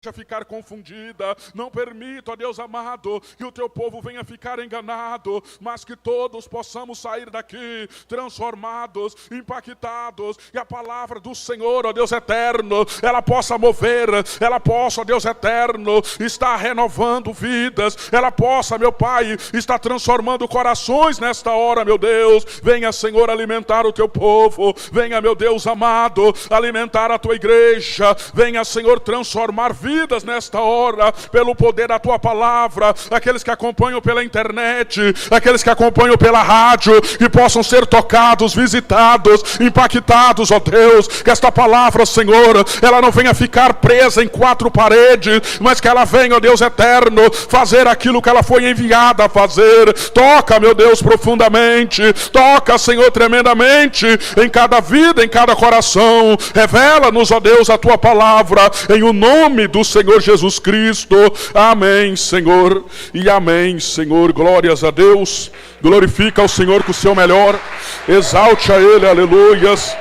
a ficar confundida. Não permita, ó Deus amado, que o teu povo venha ficar enganado, mas que todos possamos sair daqui transformados, impactados, e a palavra do Senhor, ó Deus eterno, ela possa mover, ela possa, ó Deus eterno, estar renovando vidas, ela possa, meu Pai, estar transformando corações nesta hora, meu Deus. Venha, Senhor, alimentar o teu povo, venha, meu Deus amado, alimentar a tua igreja, venha, Senhor, transformar vidas nesta hora, pelo poder da tua palavra. Aqueles que acompanham pela internet, aqueles que acompanham pela rádio, que possam ser tocados, visitados, impactados, ó Deus, que esta palavra, Senhor, ela não venha ficar presa em quatro paredes, mas que ela venha, ó Deus eterno, fazer aquilo que ela foi enviada a fazer. Toca, meu Deus, profundamente, toca, Senhor, tremendamente, em cada vida, em cada coração. Revela-nos, ó Deus, a tua palavra, em o nome do Senhor Jesus Cristo. Amém, Senhor, e amém, Senhor. Glórias a Deus. Glorifica ao Senhor com o seu melhor, exalte a Ele, aleluias.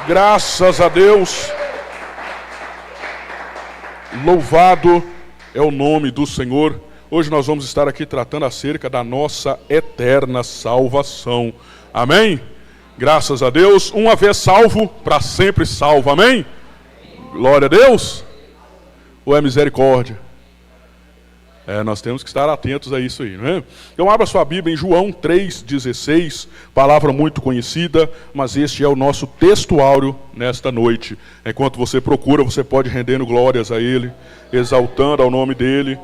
Graças a Deus. Louvado é o nome do Senhor. Hoje nós vamos estar aqui tratando acerca da nossa eterna salvação. Amém? Graças a Deus. Uma vez salvo, para sempre salvo. Amém? Glória a Deus. Ou é misericórdia? Nós temos que estar atentos a isso aí, não é? Então abra sua Bíblia em João 3,16, palavra muito conhecida, mas este é o nosso textuário nesta noite. Enquanto você procura, você pode ir rendendo glórias a Ele, exaltando ao nome dEle.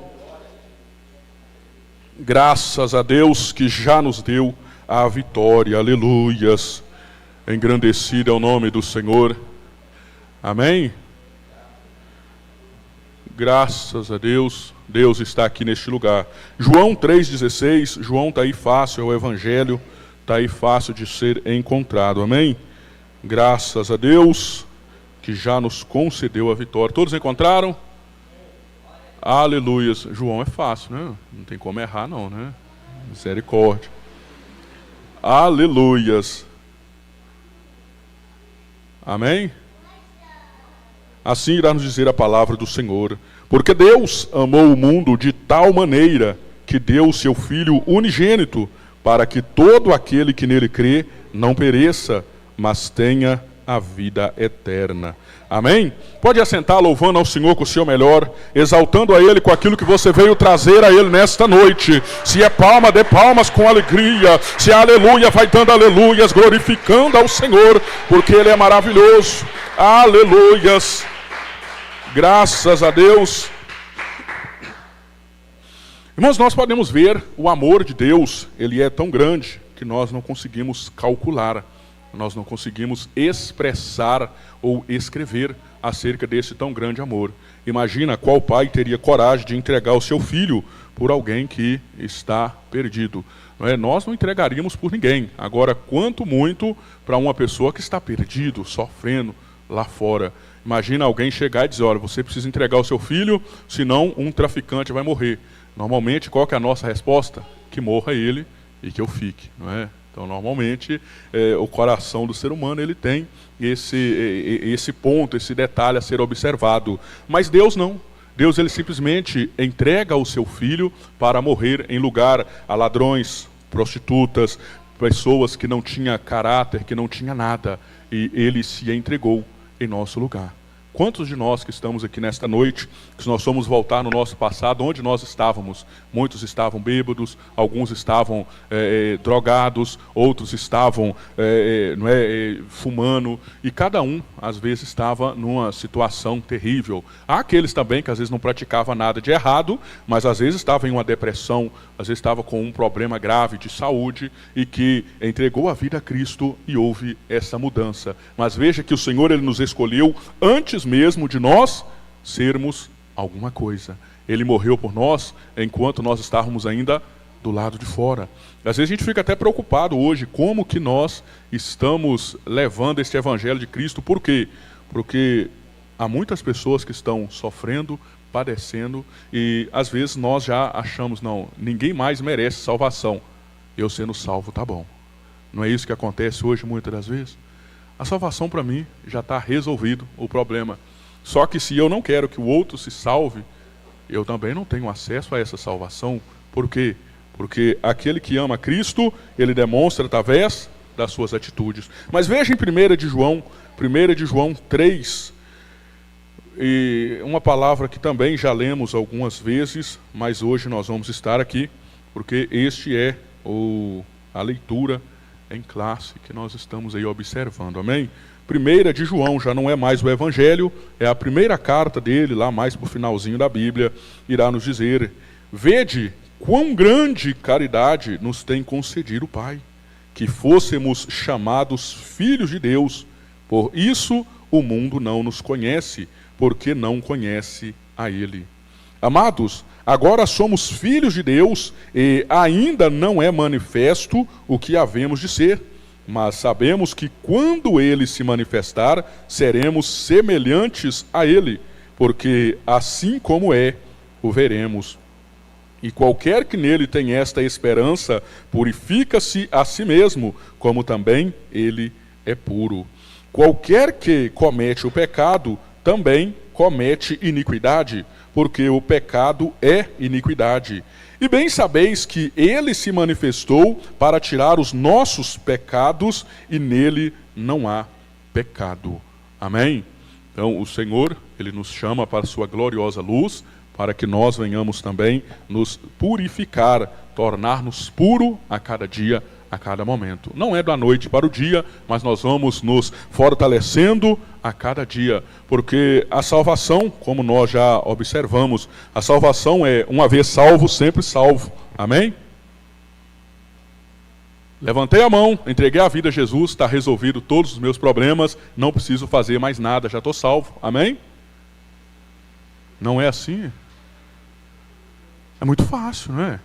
Graças a Deus que já nos deu a vitória, aleluias. Engrandecido é o nome do Senhor. Amém? Graças a Deus, Deus está aqui neste lugar. João 3,16, João está aí fácil, é o Evangelho, está aí fácil de ser encontrado, amém? Graças a Deus, que já nos concedeu a vitória. Todos encontraram? Aleluias. João é fácil, né? Não tem como errar não, né? Misericórdia. Aleluias. Amém? Assim irá nos dizer a palavra do Senhor. Porque Deus amou o mundo de tal maneira que deu o seu Filho unigênito, para que todo aquele que nele crê não pereça, mas tenha a vida eterna. Amém? Pode assentar louvando ao Senhor com o seu melhor, exaltando a Ele com aquilo que você veio trazer a Ele nesta noite. Se é palma, dê palmas com alegria. Se é aleluia, vai dando aleluias, glorificando ao Senhor, porque Ele é maravilhoso. Aleluias. Graças a Deus. Irmãos, nós podemos ver o amor de Deus, ele é tão grande que nós não conseguimos calcular, nós não conseguimos expressar ou escrever acerca desse tão grande amor. Imagina qual pai teria coragem de entregar o seu filho por alguém que está perdido. Não é? Nós não entregaríamos por ninguém. Agora, quanto muito para uma pessoa que está perdido, sofrendo lá fora. Imagina alguém chegar e dizer, olha, você precisa entregar o seu filho, senão um traficante vai morrer. Normalmente, qual que é a nossa resposta? Que morra ele e que eu fique, não é? Então, normalmente, o coração do ser humano, ele tem esse ponto, esse detalhe a ser observado. Mas Deus não. Deus, ele simplesmente entrega o seu filho para morrer em lugar a ladrões, prostitutas, pessoas que não tinham caráter, que não tinham nada. E ele se entregou em nosso lugar. Quantos de nós que estamos aqui nesta noite, que se nós formos voltar no nosso passado, onde nós estávamos? Muitos estavam bêbados, alguns estavam drogados, outros estavam fumando, e cada um, às vezes, estava numa situação terrível. Há aqueles também que às vezes não praticavam nada de errado, mas às vezes estavam em uma depressão, às vezes estava com um problema grave de saúde, e que entregou a vida a Cristo e houve essa mudança. Mas veja que o Senhor, ele nos escolheu antes mesmo de nós sermos alguma coisa. Ele morreu por nós enquanto nós estávamos ainda do lado de fora. Às vezes a gente fica até preocupado hoje como que nós estamos levando este evangelho de Cristo. Por quê? Porque há muitas pessoas que estão sofrendo, padecendo, e às vezes nós já achamos, não, ninguém mais merece salvação. Eu sendo salvo tá bom. Não é isso que acontece hoje muitas das vezes? A salvação para mim já está resolvido o problema. Só que se eu não quero que o outro se salve, eu também não tenho acesso a essa salvação. Por quê? Porque aquele que ama Cristo, ele demonstra através das suas atitudes. Mas veja em 1 de João 3, e uma palavra que também já lemos algumas vezes, mas hoje nós vamos estar aqui, porque este é a leitura em classe que nós estamos aí observando, amém? 1 de João já não é mais o Evangelho, é a primeira carta dele, lá mais para o finalzinho da Bíblia, irá nos dizer: vede quão grande caridade nos tem concedido o Pai, que fôssemos chamados filhos de Deus. Por isso o mundo não nos conhece, porque não conhece a Ele. Amados, agora somos filhos de Deus e ainda não é manifesto o que havemos de ser, mas sabemos que quando Ele se manifestar, seremos semelhantes a Ele, porque assim como é, o veremos. E qualquer que nele tem esta esperança, purifica-se a si mesmo, como também ele é puro. Qualquer que comete o pecado, também comete iniquidade, porque o pecado é iniquidade. E bem sabeis que ele se manifestou para tirar os nossos pecados, e nele não há pecado. Amém? Então o Senhor, ele nos chama para a sua gloriosa luz, para que nós venhamos também nos purificar, tornar-nos puro a cada dia, a cada momento. Não é da noite para o dia, mas nós vamos nos fortalecendo a cada dia, porque a salvação, como nós já observamos, a salvação é uma vez salvo, sempre salvo. Amém? Levantei a mão, entreguei a vida a Jesus, está resolvido todos os meus problemas, não preciso fazer mais nada, já estou salvo. Amém? Não é assim? É muito fácil, não é?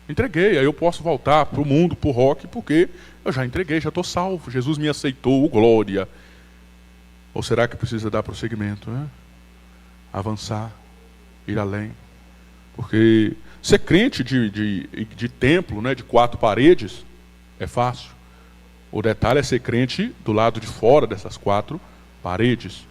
Entreguei, aí eu posso voltar para o mundo, para o rock, porque eu já entreguei, já estou salvo. Jesus me aceitou, glória. Ou será que precisa dar prosseguimento, né? Avançar, ir além. Porque ser crente de templo, né, de 4 paredes, é fácil. O detalhe é ser crente do lado de fora dessas 4 paredes.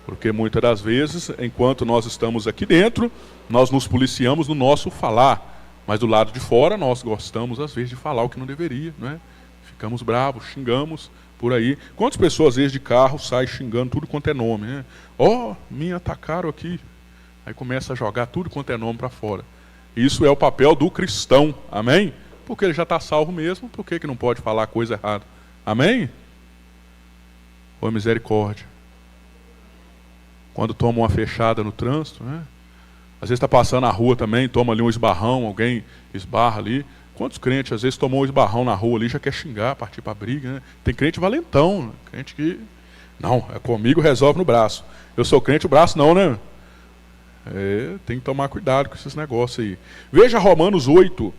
Porque muitas das vezes, enquanto nós estamos aqui dentro, nós nos policiamos no nosso falar. Mas do lado de fora, nós gostamos, às vezes, de falar o que não deveria, não é? Ficamos bravos, xingamos por aí. Quantas pessoas, às vezes, de carro, saem xingando tudo quanto é nome, né? Ó, me atacaram aqui. Aí começa a jogar tudo quanto é nome para fora. Isso é o papel do cristão, amém? Porque ele já está salvo mesmo, por que não pode falar coisa errada? Amém? Ô, misericórdia. Quando toma uma fechada no trânsito, né? Às vezes está passando na rua também, toma ali um esbarrão, alguém esbarra ali. Quantos crentes, às vezes, tomou um esbarrão na rua ali, já quer xingar, partir para a briga, né? Tem crente valentão, crente que... Não, é comigo, resolve no braço. Eu sou crente, o braço não, né? Tem que tomar cuidado com esses negócios aí. Veja Romanos 8,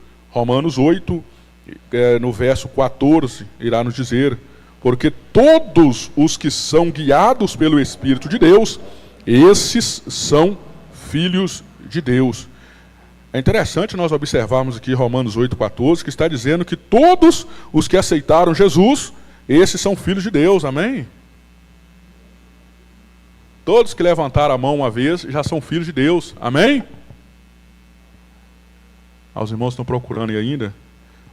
no verso 14, irá nos dizer: porque todos os que são guiados pelo Espírito de Deus, esses são filhos de Deus. É interessante nós observarmos aqui Romanos 8,14, que está dizendo que todos os que aceitaram Jesus, esses são filhos de Deus, amém? Todos que levantaram a mão uma vez já são filhos de Deus, amém? Os irmãos estão procurando aí ainda?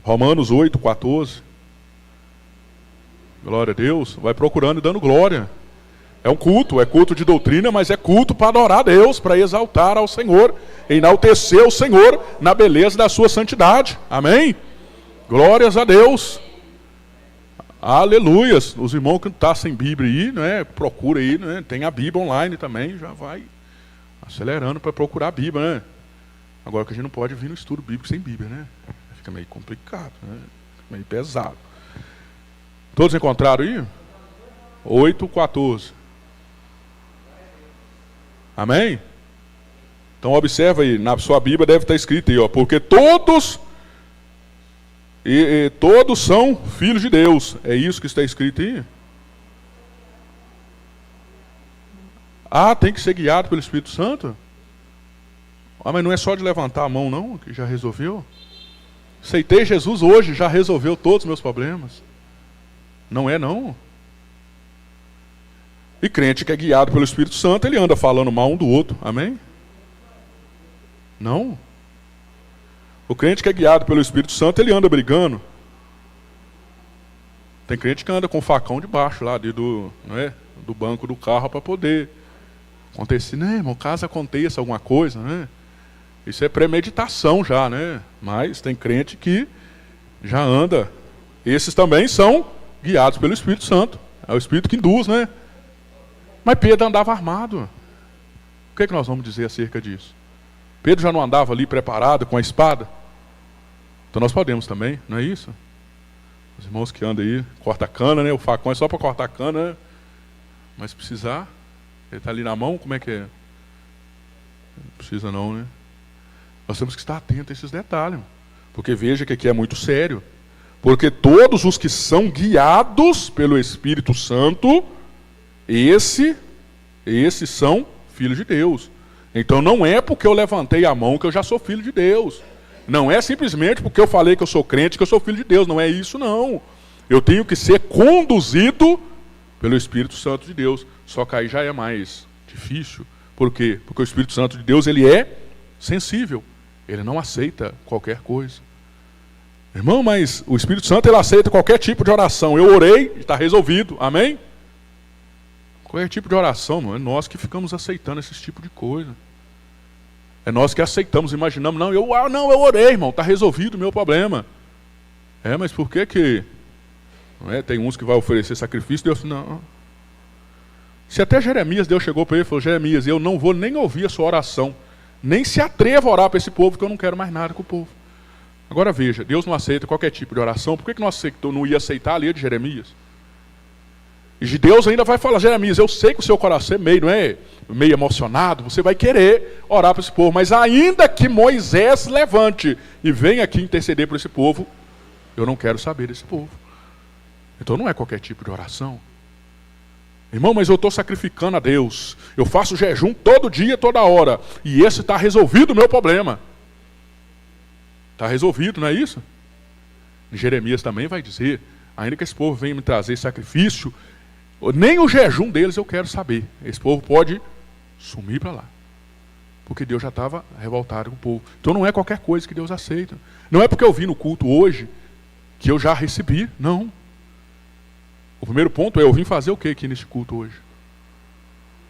Romanos 8,14. Glória a Deus, vai procurando e dando glória. É um culto, é culto de doutrina, mas é culto para adorar a Deus, para exaltar ao Senhor, enaltecer o Senhor na beleza da sua santidade. Amém? Glórias a Deus. Aleluias. Os irmãos que estão sem Bíblia aí, né, procura aí, né, tem a Bíblia online também, já vai acelerando para procurar a Bíblia, né? Agora que a gente não pode vir no estudo bíblico sem Bíblia, né? Fica meio complicado, né? Meio pesado. Todos encontraram aí? 8,14. Amém? Então observa aí, na sua Bíblia deve estar escrito aí, ó, porque todos são filhos de Deus. É isso que está escrito aí? Tem que ser guiado pelo Espírito Santo? Mas não é só de levantar a mão não, que já resolveu? Aceitei Jesus hoje, já resolveu todos os meus problemas. Não é não? E crente que é guiado pelo Espírito Santo, ele anda falando mal um do outro. Amém? Não. O crente que é guiado pelo Espírito Santo, ele anda brigando. Tem crente que anda com o facão debaixo lá do banco do carro para poder acontecer. Né, irmão, caso aconteça alguma coisa, né? Isso é premeditação já, né? Mas tem crente que já anda. Esses também são guiados pelo Espírito Santo. É o Espírito que induz, né? Mas Pedro andava armado. O que é que nós vamos dizer acerca disso? Pedro já não andava ali preparado com a espada? Então nós podemos também, não é isso? Os irmãos que andam aí, corta a cana, né? O facão é só para cortar a cana, né? Mas se precisar, ele está ali na mão, como é que é? Não precisa não, né? Nós temos que estar atentos a esses detalhes. Porque veja que aqui é muito sério. Porque todos os que são guiados pelo Espírito Santo, esses são filhos de Deus. Então não é porque eu levantei a mão que eu já sou filho de Deus. Não é simplesmente porque eu falei que eu sou crente que eu sou filho de Deus. Não é isso, não. Eu tenho que ser conduzido pelo Espírito Santo de Deus. Só que aí já é mais difícil. Por quê? Porque o Espírito Santo de Deus, ele é sensível. Ele não aceita qualquer coisa. Irmão, mas o Espírito Santo, ele aceita qualquer tipo de oração. Eu orei, está resolvido. Amém? Qualquer tipo de oração, não é nós que ficamos aceitando esse tipo de coisa. É nós que aceitamos, imaginamos, não, eu orei, irmão, está resolvido o meu problema. Mas por que não é? Tem uns que vão oferecer sacrifício, Deus não. Se até Jeremias, Deus chegou para ele e falou, Jeremias, eu não vou nem ouvir a sua oração, nem se atreva a orar para esse povo, que eu não quero mais nada com o povo. Agora veja, Deus não aceita qualquer tipo de oração, por que não ia aceitar ali a de Jeremias? E Deus ainda vai falar, Jeremias, eu sei que o seu coração é meio emocionado, você vai querer orar para esse povo, mas ainda que Moisés levante e venha aqui interceder por esse povo, eu não quero saber desse povo. Então não é qualquer tipo de oração. Irmão, mas eu estou sacrificando a Deus, eu faço jejum todo dia, toda hora, e esse está resolvido o meu problema. Está resolvido, não é isso? Jeremias também vai dizer, ainda que esse povo venha me trazer sacrifício, nem o jejum deles eu quero saber. Esse povo pode sumir para lá. Porque Deus já estava revoltado com o povo. Então não é qualquer coisa que Deus aceita. Não é porque eu vim no culto hoje que eu já recebi. Não. O primeiro ponto é, eu vim fazer o que aqui nesse culto hoje?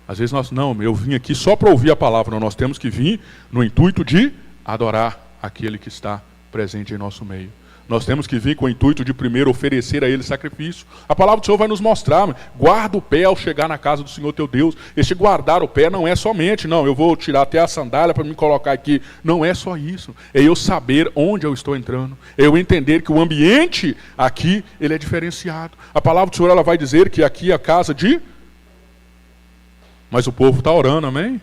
Às vezes eu vim aqui só para ouvir a palavra. Não, nós temos que vir no intuito de adorar aquele que está presente em nosso meio. Nós temos que vir com o intuito de primeiro oferecer a Ele sacrifício. A palavra do Senhor vai nos mostrar, guarda o pé ao chegar na casa do Senhor teu Deus. Este guardar o pé não é somente, eu vou tirar até a sandália para me colocar aqui. Não é só isso. É eu saber onde eu estou entrando. É eu entender que o ambiente aqui, ele é diferenciado. A palavra do Senhor, ela vai dizer que aqui é a casa de... Mas o povo está orando, amém?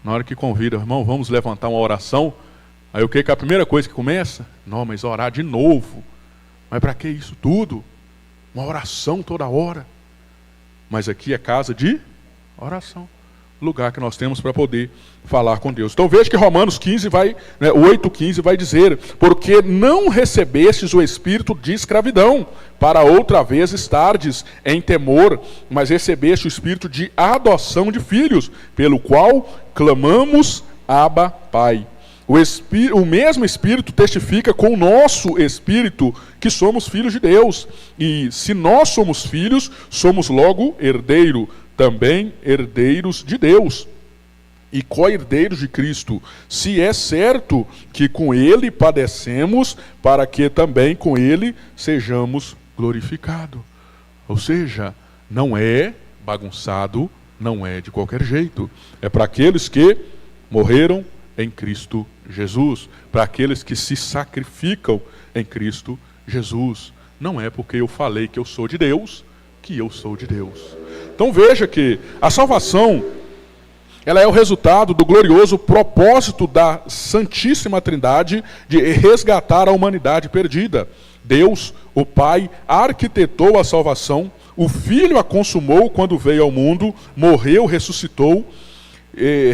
Na hora que convida, irmão, vamos levantar uma oração... Aí o que é a primeira coisa que começa? Não, mas orar de novo. Mas para que isso tudo? Uma oração toda hora. Mas aqui é casa de oração. Lugar que nós temos para poder falar com Deus. Então veja que Romanos 8:15 vai dizer, porque não recebestes o espírito de escravidão, para outra vez estardes em temor, mas recebeste o espírito de adoção de filhos, pelo qual clamamos, Abba, Pai. O mesmo Espírito testifica com o nosso Espírito que somos filhos de Deus. E se nós somos filhos, somos logo herdeiro, também herdeiros de Deus. E co-herdeiros de Cristo, se é certo que com Ele padecemos, para que também com Ele sejamos glorificados. Ou seja, não é bagunçado, não é de qualquer jeito. É para aqueles que morreram em Cristo Jesus, para aqueles que se sacrificam em Cristo Jesus. Não é porque eu falei que eu sou de Deus, que eu sou de Deus. Então veja que a salvação, ela é o resultado do glorioso propósito da Santíssima Trindade de resgatar a humanidade perdida. Deus, o Pai, arquitetou a salvação, o Filho a consumou quando veio ao mundo, morreu, ressuscitou,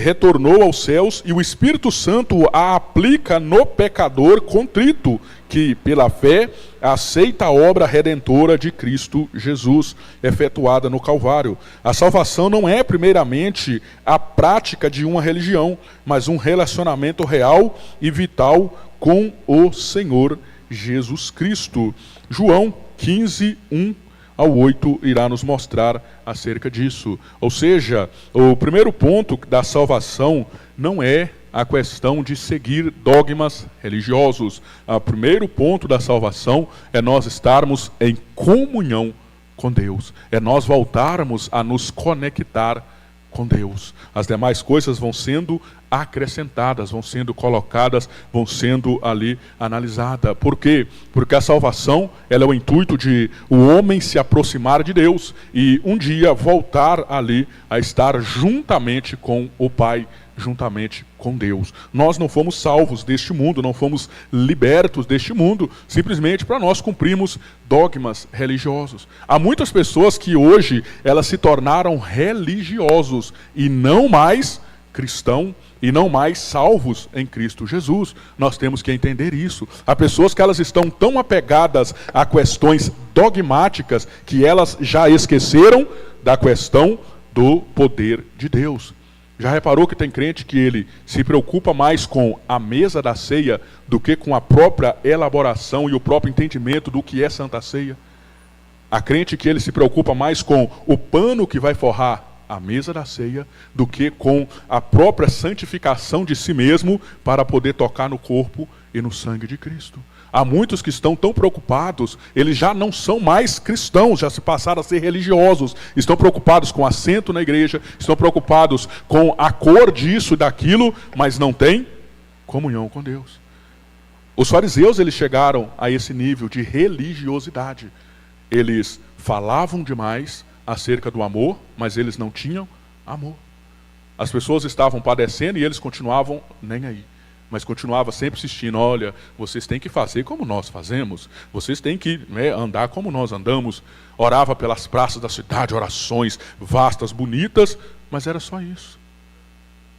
retornou aos céus e o Espírito Santo a aplica no pecador contrito, que pela fé aceita a obra redentora de Cristo Jesus, efetuada no Calvário. A salvação não é primeiramente a prática de uma religião, mas um relacionamento real e vital com o Senhor Jesus Cristo. João 15, 1 ao 8 irá nos mostrar acerca disso. Ou seja, o primeiro ponto da salvação não é a questão de seguir dogmas religiosos. O primeiro ponto da salvação é nós estarmos em comunhão com Deus. É nós voltarmos a nos conectar com Deus. As demais coisas vão sendo acrescentadas, vão sendo colocadas, vão sendo ali analisadas. Por quê? Porque a salvação, ela é o intuito de o homem se aproximar de Deus e um dia voltar ali a estar juntamente com o Pai, juntamente com Deus. Nós não fomos salvos deste mundo, não fomos libertos deste mundo, simplesmente para nós cumprirmos dogmas religiosos. Há muitas pessoas que hoje elas se tornaram religiosos e não mais cristãos e não mais salvos em Cristo Jesus. Nós temos que entender isso. Há pessoas que elas estão tão apegadas a questões dogmáticas que elas já esqueceram da questão do poder de Deus. Já reparou que tem crente que ele se preocupa mais com a mesa da ceia do que com a própria elaboração e o próprio entendimento do que é Santa Ceia? Há crente que ele se preocupa mais com o pano que vai forrar a mesa da ceia do que com a própria santificação de si mesmo para poder tocar no corpo e no sangue de Cristo. Há muitos que estão tão preocupados, eles já não são mais cristãos, já se passaram a ser religiosos, estão preocupados com assento na igreja, estão preocupados com a cor disso e daquilo, mas não têm comunhão com Deus. Os fariseus, eles chegaram a esse nível de religiosidade. Eles falavam demais acerca do amor, mas eles não tinham amor. As pessoas estavam padecendo e eles continuavam nem aí. Mas continuava sempre insistindo, olha, vocês têm que fazer como nós fazemos, vocês têm que andar como nós andamos. Orava pelas praças da cidade, orações vastas, bonitas, mas era só isso.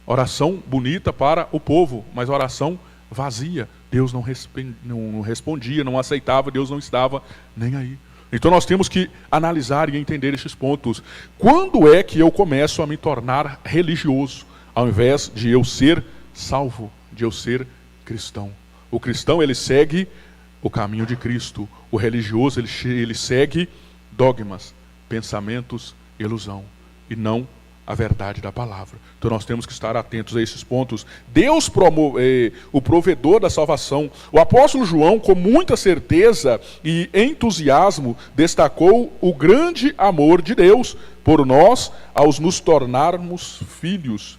Oração bonita para o povo, mas oração vazia. Deus não respondia, não aceitava, Deus não estava nem aí. Então nós temos que analisar e entender esses pontos. Quando é que eu começo a me tornar religioso, ao invés de eu ser salvo, de eu ser cristão? O cristão, ele segue o caminho de Cristo. O religioso, ele segue dogmas, pensamentos, ilusão, e não a verdade da palavra. Então nós temos que estar atentos a esses pontos. Deus, o provedor da salvação. O apóstolo João, com muita certeza e entusiasmo, destacou o grande amor de Deus por nós ao nos tornarmos filhos.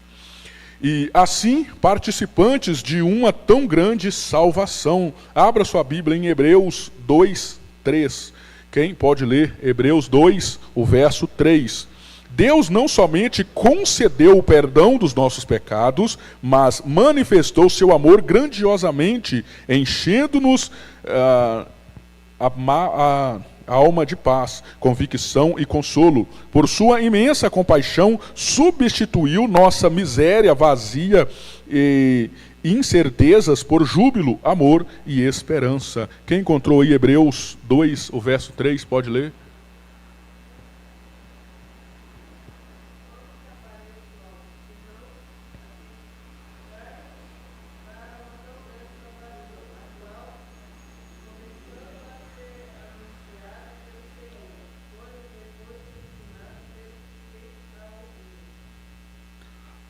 E assim, participantes de uma tão grande salvação. Abra sua Bíblia em Hebreus 2, 3. Quem pode ler Hebreus 2, o verso 3. Deus não somente concedeu o perdão dos nossos pecados, mas manifestou seu amor grandiosamente, enchendo-nos a alma de paz, convicção e consolo. Por sua imensa compaixão, substituiu nossa miséria vazia e incertezas por júbilo, amor e esperança. Quem encontrou aí Hebreus 2, o verso 3, pode ler?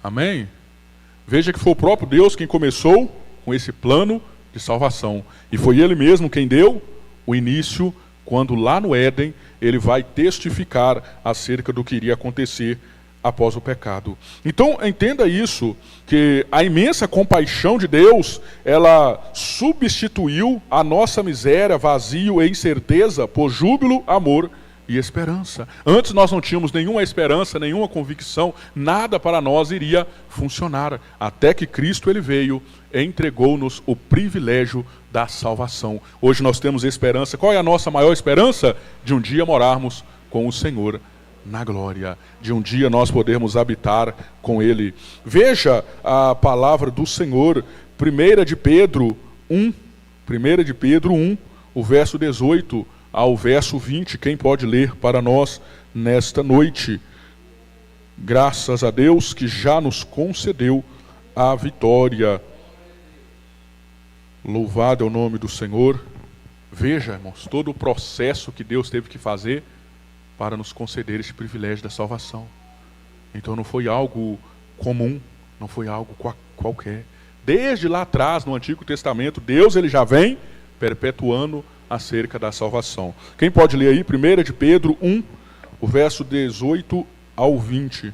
Amém? Veja que foi o próprio Deus quem começou com esse plano de salvação. E foi Ele mesmo quem deu o início, quando lá no Éden, Ele vai testificar acerca do que iria acontecer após o pecado. Então, entenda isso, que a imensa compaixão de Deus, ela substituiu a nossa miséria, vazio e incerteza por júbilo, amor e esperança. Antes nós não tínhamos nenhuma esperança, nenhuma convicção, nada para nós iria funcionar, até que Cristo ele veio e entregou-nos o privilégio da salvação. Hoje nós temos esperança. Qual é a nossa maior esperança? De um dia morarmos com o Senhor na glória, de um dia nós podermos habitar com Ele. Veja a palavra do Senhor, 1 de Pedro 1, o verso 18 ao verso 20, quem pode ler para nós nesta noite? Graças a Deus que já nos concedeu a vitória. Louvado é o nome do Senhor. Veja, irmãos, todo o processo que Deus teve que fazer para nos conceder esse privilégio da salvação. Então não foi algo comum, não foi algo qualquer. Desde lá atrás, no Antigo Testamento, Deus ele já vem perpetuando acerca da salvação. Quem pode ler aí? 1 de Pedro 1, o verso 18 ao 20.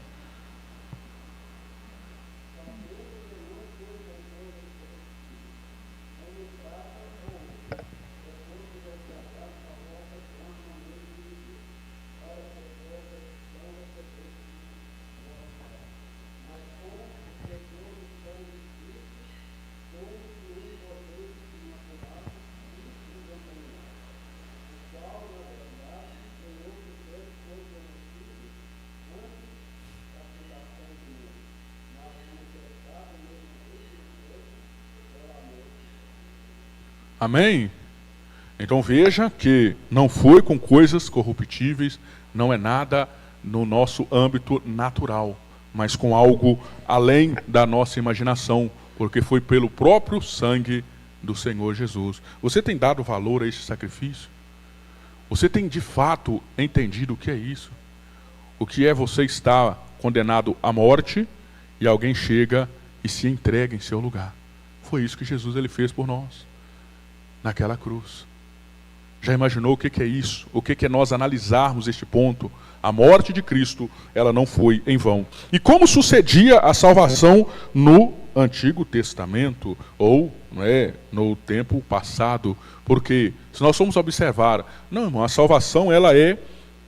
Amém? Então veja que não foi com coisas corruptíveis, não é nada no nosso âmbito natural, mas com algo além da nossa imaginação, porque foi pelo próprio sangue do Senhor Jesus. Você tem dado valor a esse sacrifício? Você tem de fato entendido o que é isso? O que é você estar condenado à morte e alguém chega e se entrega em seu lugar? Foi isso que Jesus ele fez por nós, naquela cruz. Já imaginou o que é isso? O que é nós analisarmos este ponto? A morte de Cristo, ela não foi em vão. E como sucedia a salvação no Antigo Testamento, ou no tempo passado? Porque se nós formos observar, não, irmão, a salvação ela é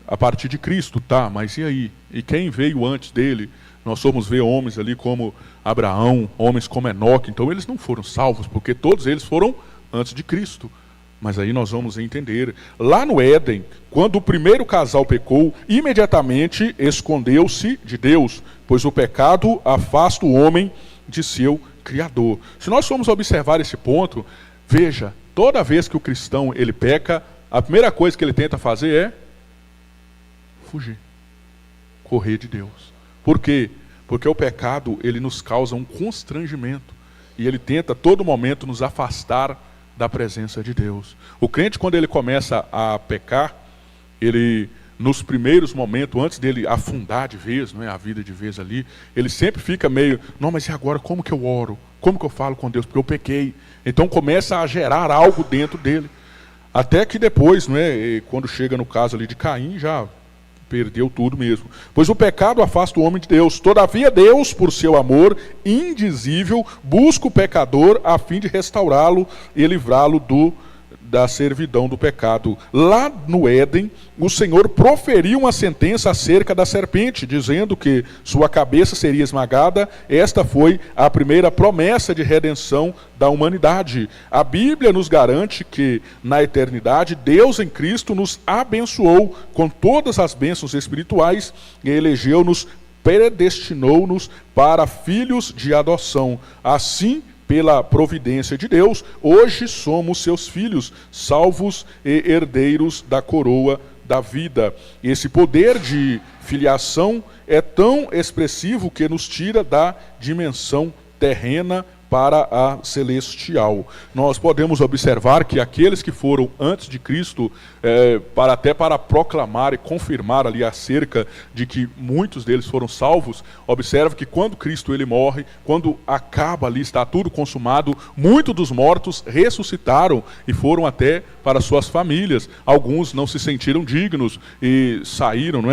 a partir de Cristo, tá? Mas e aí? E quem veio antes dele? Nós formos ver homens ali como Abraão, homens como Enoque, então eles não foram salvos, porque todos eles foram antes de Cristo. Mas aí nós vamos entender. Lá no Éden, quando o primeiro casal pecou, imediatamente escondeu-se de Deus, pois o pecado afasta o homem de seu Criador. Se nós formos observar esse ponto, veja, toda vez que o cristão ele peca, a primeira coisa que ele tenta fazer é fugir, correr de Deus. Por quê? Porque o pecado ele nos causa um constrangimento e ele tenta a todo momento nos afastar da presença de Deus. O crente, quando ele começa a pecar, ele, nos primeiros momentos, antes dele afundar de vez, a vida de vez ali, ele sempre fica meio, não, mas e agora, como que eu oro? Como que eu falo com Deus? Porque eu pequei. Então começa a gerar algo dentro dele. Até que depois, quando chega no caso ali de Caim, já perdeu tudo mesmo. Pois o pecado afasta o homem de Deus. Todavia Deus, por seu amor indizível, busca o pecador a fim de restaurá-lo e livrá-lo da servidão do pecado. Lá no Éden, o Senhor proferiu uma sentença acerca da serpente, dizendo que sua cabeça seria esmagada. Esta foi a primeira promessa de redenção da humanidade. A Bíblia nos garante que, na eternidade, Deus em Cristo nos abençoou com todas as bênçãos espirituais e elegeu-nos, predestinou-nos para filhos de adoção. Assim, pela providência de Deus, hoje somos seus filhos, salvos e herdeiros da coroa da vida. Esse poder de filiação é tão expressivo que nos tira da dimensão terrena para a celestial. Nós podemos observar que aqueles que foram antes de Cristo, até para proclamar e confirmar ali acerca de que muitos deles foram salvos, observa que quando Cristo ele morre, quando acaba ali, está tudo consumado, muitos dos mortos ressuscitaram e foram até para suas famílias. Alguns não se sentiram dignos e saíram,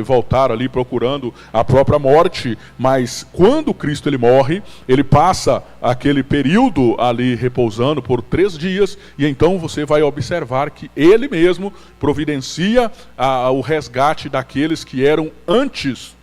voltaram ali procurando a própria morte, mas quando Cristo ele morre, ele passa aquele período ali repousando por 3 dias, e então você vai observar que ele mesmo providencia o resgate daqueles que eram antes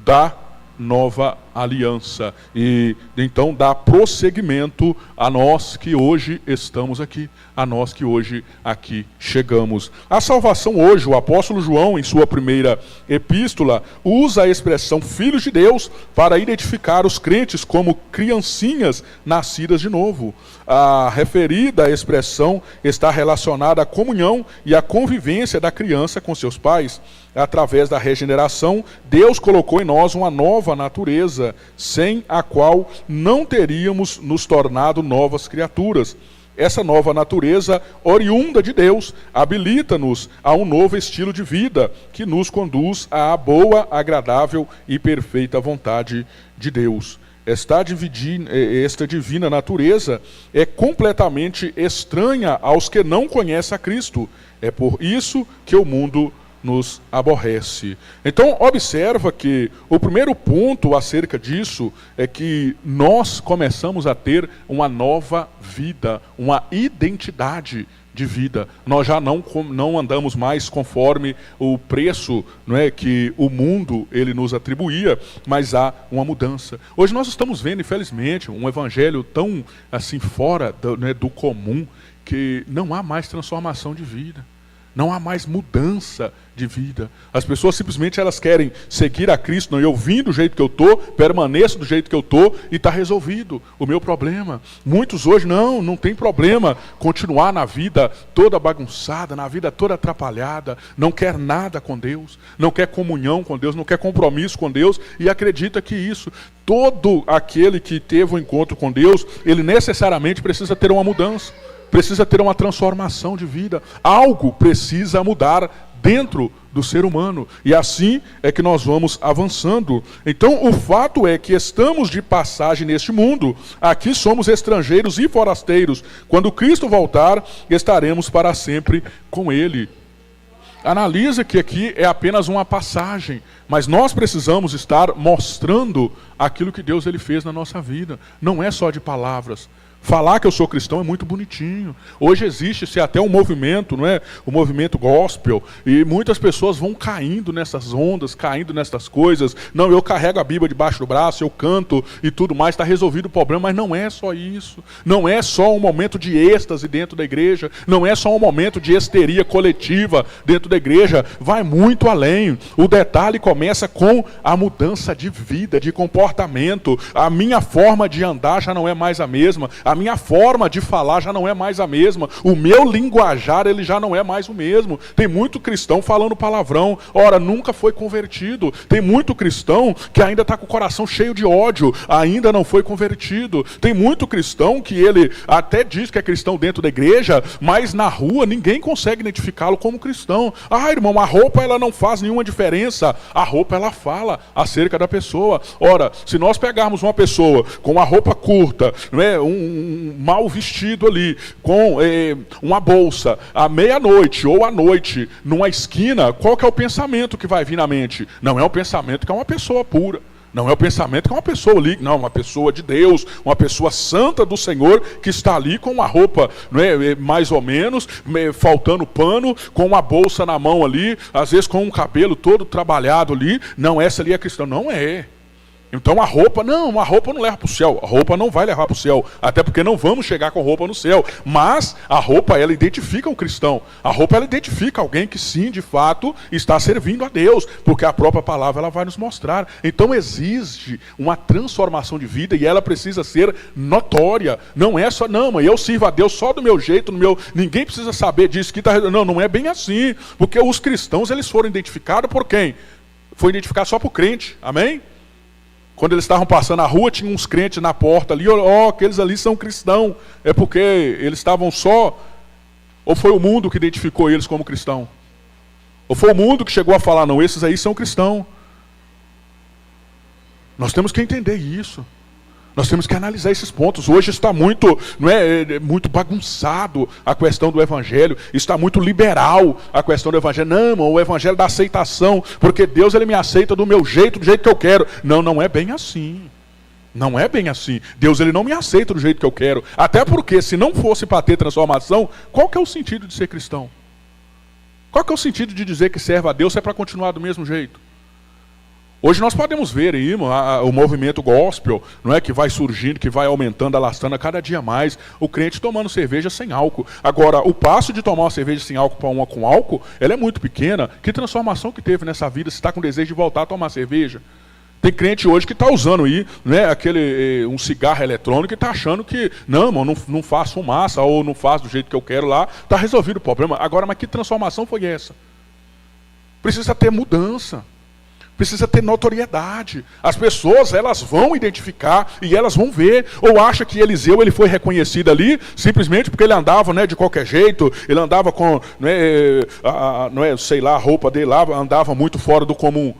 da nova aliança. E então dá prosseguimento a nós que hoje estamos aqui, a nós que hoje aqui chegamos. A salvação hoje, o apóstolo João, em sua primeira epístola, usa a expressão filhos de Deus para identificar os crentes como criancinhas nascidas de novo. A referida expressão está relacionada à comunhão e à convivência da criança com seus pais. Através da regeneração, Deus colocou em nós uma nova natureza, sem a qual não teríamos nos tornado novas criaturas. Essa nova natureza, oriunda de Deus, habilita-nos a um novo estilo de vida, que nos conduz à boa, agradável e perfeita vontade de Deus. Esta divina natureza é completamente estranha aos que não conhecem a Cristo. É por isso que o mundo nos aborrece. Então, observa que o primeiro ponto acerca disso é que nós começamos a ter uma nova vida, uma identidade de vida. Nós já não andamos mais conforme o preço, não é, que o mundo ele nos atribuía, mas há uma mudança. Hoje nós estamos vendo, infelizmente, um evangelho tão assim fora do comum, que não há mais transformação de vida. Não há mais mudança de vida. As pessoas simplesmente elas querem seguir a Cristo. Não, eu vim do jeito que eu estou, permaneço do jeito que eu estou e está resolvido o meu problema. Muitos hoje não tem problema continuar na vida toda bagunçada, na vida toda atrapalhada, não quer nada com Deus, não quer comunhão com Deus, não quer compromisso com Deus e acredita que isso, todo aquele que teve um encontro com Deus, ele necessariamente precisa ter uma mudança. Precisa ter uma transformação de vida. Algo precisa mudar dentro do ser humano. E assim é que nós vamos avançando. Então, o fato é que estamos de passagem neste mundo. Aqui somos estrangeiros e forasteiros. Quando Cristo voltar, estaremos para sempre com Ele. Analisa que aqui é apenas uma passagem, mas nós precisamos estar mostrando aquilo que Deus ele fez na nossa vida. Não é só de palavras. Falar que eu sou cristão é muito bonitinho. Hoje existe até um movimento, não é? O movimento gospel. E muitas pessoas vão caindo nessas ondas, caindo nessas coisas. Não, eu carrego a Bíblia debaixo do braço, eu canto e tudo mais, está resolvido o problema. Mas não é só isso. Não é só um momento de êxtase dentro da igreja. Não é só um momento de histeria coletiva dentro da igreja. Vai muito além. O detalhe começa com a mudança de vida, de comportamento. A minha forma de andar já não é mais a mesma. A minha forma de falar já não é mais a mesma. O meu linguajar, ele já não é mais o mesmo. Tem muito cristão falando palavrão. Ora, nunca foi convertido. Tem muito cristão que ainda está com o coração cheio de ódio. Ainda não foi convertido. Tem muito cristão que ele até diz que é cristão dentro da igreja, mas na rua ninguém consegue identificá-lo como cristão. Ah, irmão, a roupa ela não faz nenhuma diferença. A roupa ela fala acerca da pessoa. Ora, se nós pegarmos uma pessoa com a roupa curta, não é, um mal vestido ali, com uma bolsa, à meia-noite ou à noite, numa esquina, qual que é o pensamento que vai vir na mente? Não é o pensamento que é uma pessoa pura. Não é o pensamento que é uma pessoa ali, não, uma pessoa de Deus, uma pessoa santa do Senhor, que está ali com uma roupa, não é, mais ou menos, faltando pano, com uma bolsa na mão ali, às vezes com um cabelo todo trabalhado ali. Não, essa ali é cristã. Não é. Então a roupa não leva para o céu. A roupa não vai levar para o céu. Até porque não vamos chegar com roupa no céu. Mas a roupa, ela identifica o cristão. A roupa, ela identifica alguém que sim, de fato, está servindo a Deus. Porque a própria palavra, ela vai nos mostrar. Então exige uma transformação de vida e ela precisa ser notória. Não é só, não, mas eu sirvo a Deus só do meu jeito, ninguém precisa saber disso. Não é bem assim. Porque os cristãos, eles foram identificados por quem? Foi identificado só por crente. Amém? Quando eles estavam passando a rua, tinha uns crentes na porta ali, aqueles ali são cristãos. É porque eles estavam só... Ou foi o mundo que identificou eles como cristão? Ou foi o mundo que chegou a falar, não, esses aí são cristãos. Nós temos que entender isso. Nós temos que analisar esses pontos. Hoje está muito, muito bagunçado a questão do evangelho. Está muito liberal a questão do evangelho. Não, irmão, o evangelho da aceitação, porque Deus ele me aceita do meu jeito, do jeito que eu quero. Não é bem assim. Não é bem assim. Deus ele não me aceita do jeito que eu quero. Até porque se não fosse para ter transformação, qual que é o sentido de ser cristão? Qual que é o sentido de dizer que serve a Deus se é para continuar do mesmo jeito? Hoje nós podemos ver aí o movimento gospel, não é, que vai surgindo, que vai aumentando, alastrando a cada dia mais, o crente tomando cerveja sem álcool. Agora, o passo de tomar uma cerveja sem álcool para uma com álcool, ela é muito pequena. Que transformação que teve nessa vida, se está com desejo de voltar a tomar cerveja? Tem crente hoje que está usando aí, né, um cigarro eletrônico e está achando que, não, irmão, não faz fumaça, ou não faz do jeito que eu quero lá, está resolvido o problema. Agora, mas que transformação foi essa? Precisa ter mudança. Precisa ter notoriedade. As pessoas, elas vão identificar e elas vão ver. Ou acha que Eliseu ele foi reconhecido ali simplesmente porque ele andava, né, de qualquer jeito. Ele andava com, sei lá, a roupa dele lá, andava muito fora do comum.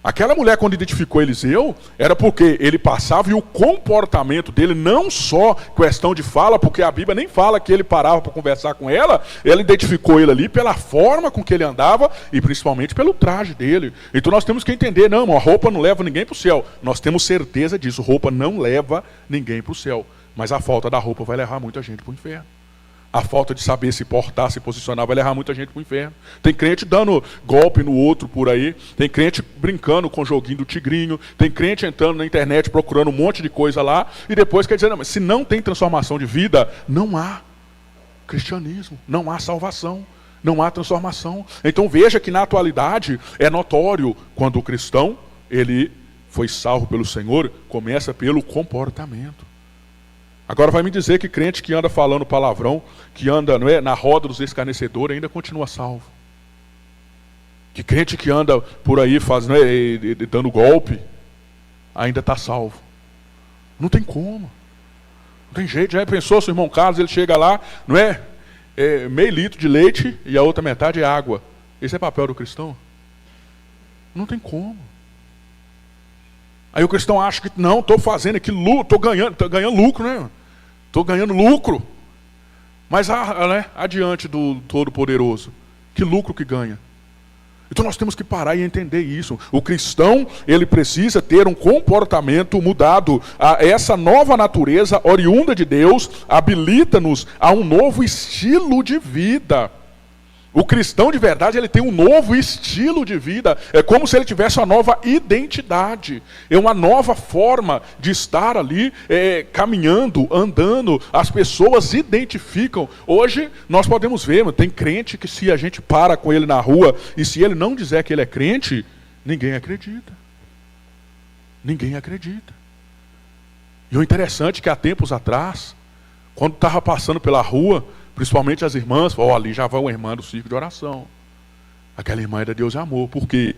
Aquela mulher, quando identificou Eliseu, era porque ele passava e o comportamento dele, não só questão de fala, porque a Bíblia nem fala que ele parava para conversar com ela, ela identificou ele ali pela forma com que ele andava e principalmente pelo traje dele. Então nós temos que entender, não, a roupa não leva ninguém para o céu. Nós temos certeza disso, roupa não leva ninguém para o céu. Mas a falta da roupa vai levar muita gente para o inferno. A falta de saber se portar, se posicionar, vai levar muita gente para o inferno. Tem crente dando golpe no outro por aí. Tem crente brincando com o joguinho do tigrinho. Tem crente entrando na internet procurando um monte de coisa lá. E depois quer dizer, não, mas se não tem transformação de vida, não há cristianismo, não há salvação, não há transformação. Então veja que na atualidade é notório quando o cristão, ele foi salvo pelo Senhor, começa pelo comportamento. Agora vai me dizer que crente que anda falando palavrão, que anda, não é, na roda dos escarnecedores, ainda continua salvo. Que crente que anda por aí fazendo, dando golpe, ainda está salvo. Não tem como. Não tem jeito. Já pensou se o irmão Carlos ele chega lá, não é, meio litro de leite e a outra metade é água. Esse é papel do cristão? Não tem como. Aí o cristão acha que, não, estou fazendo aqui, estou ganhando lucro, né? Estou ganhando lucro. Mas adiante do Todo-Poderoso, que lucro que ganha? Então nós temos que parar e entender isso. O cristão, ele precisa ter um comportamento mudado. Essa nova natureza oriunda de Deus habilita-nos a um novo estilo de vida. O cristão de verdade, ele tem um novo estilo de vida. É como se ele tivesse uma nova identidade. É uma nova forma de estar ali, caminhando, andando. As pessoas identificam. Hoje, nós podemos ver, tem crente que se a gente para com ele na rua, e se ele não dizer que ele é crente, ninguém acredita. Ninguém acredita. E o interessante é que há tempos atrás, quando estava passando pela rua, principalmente as irmãs, ali já vai uma irmã do círculo de oração. Aquela irmã era Deus e amor, porque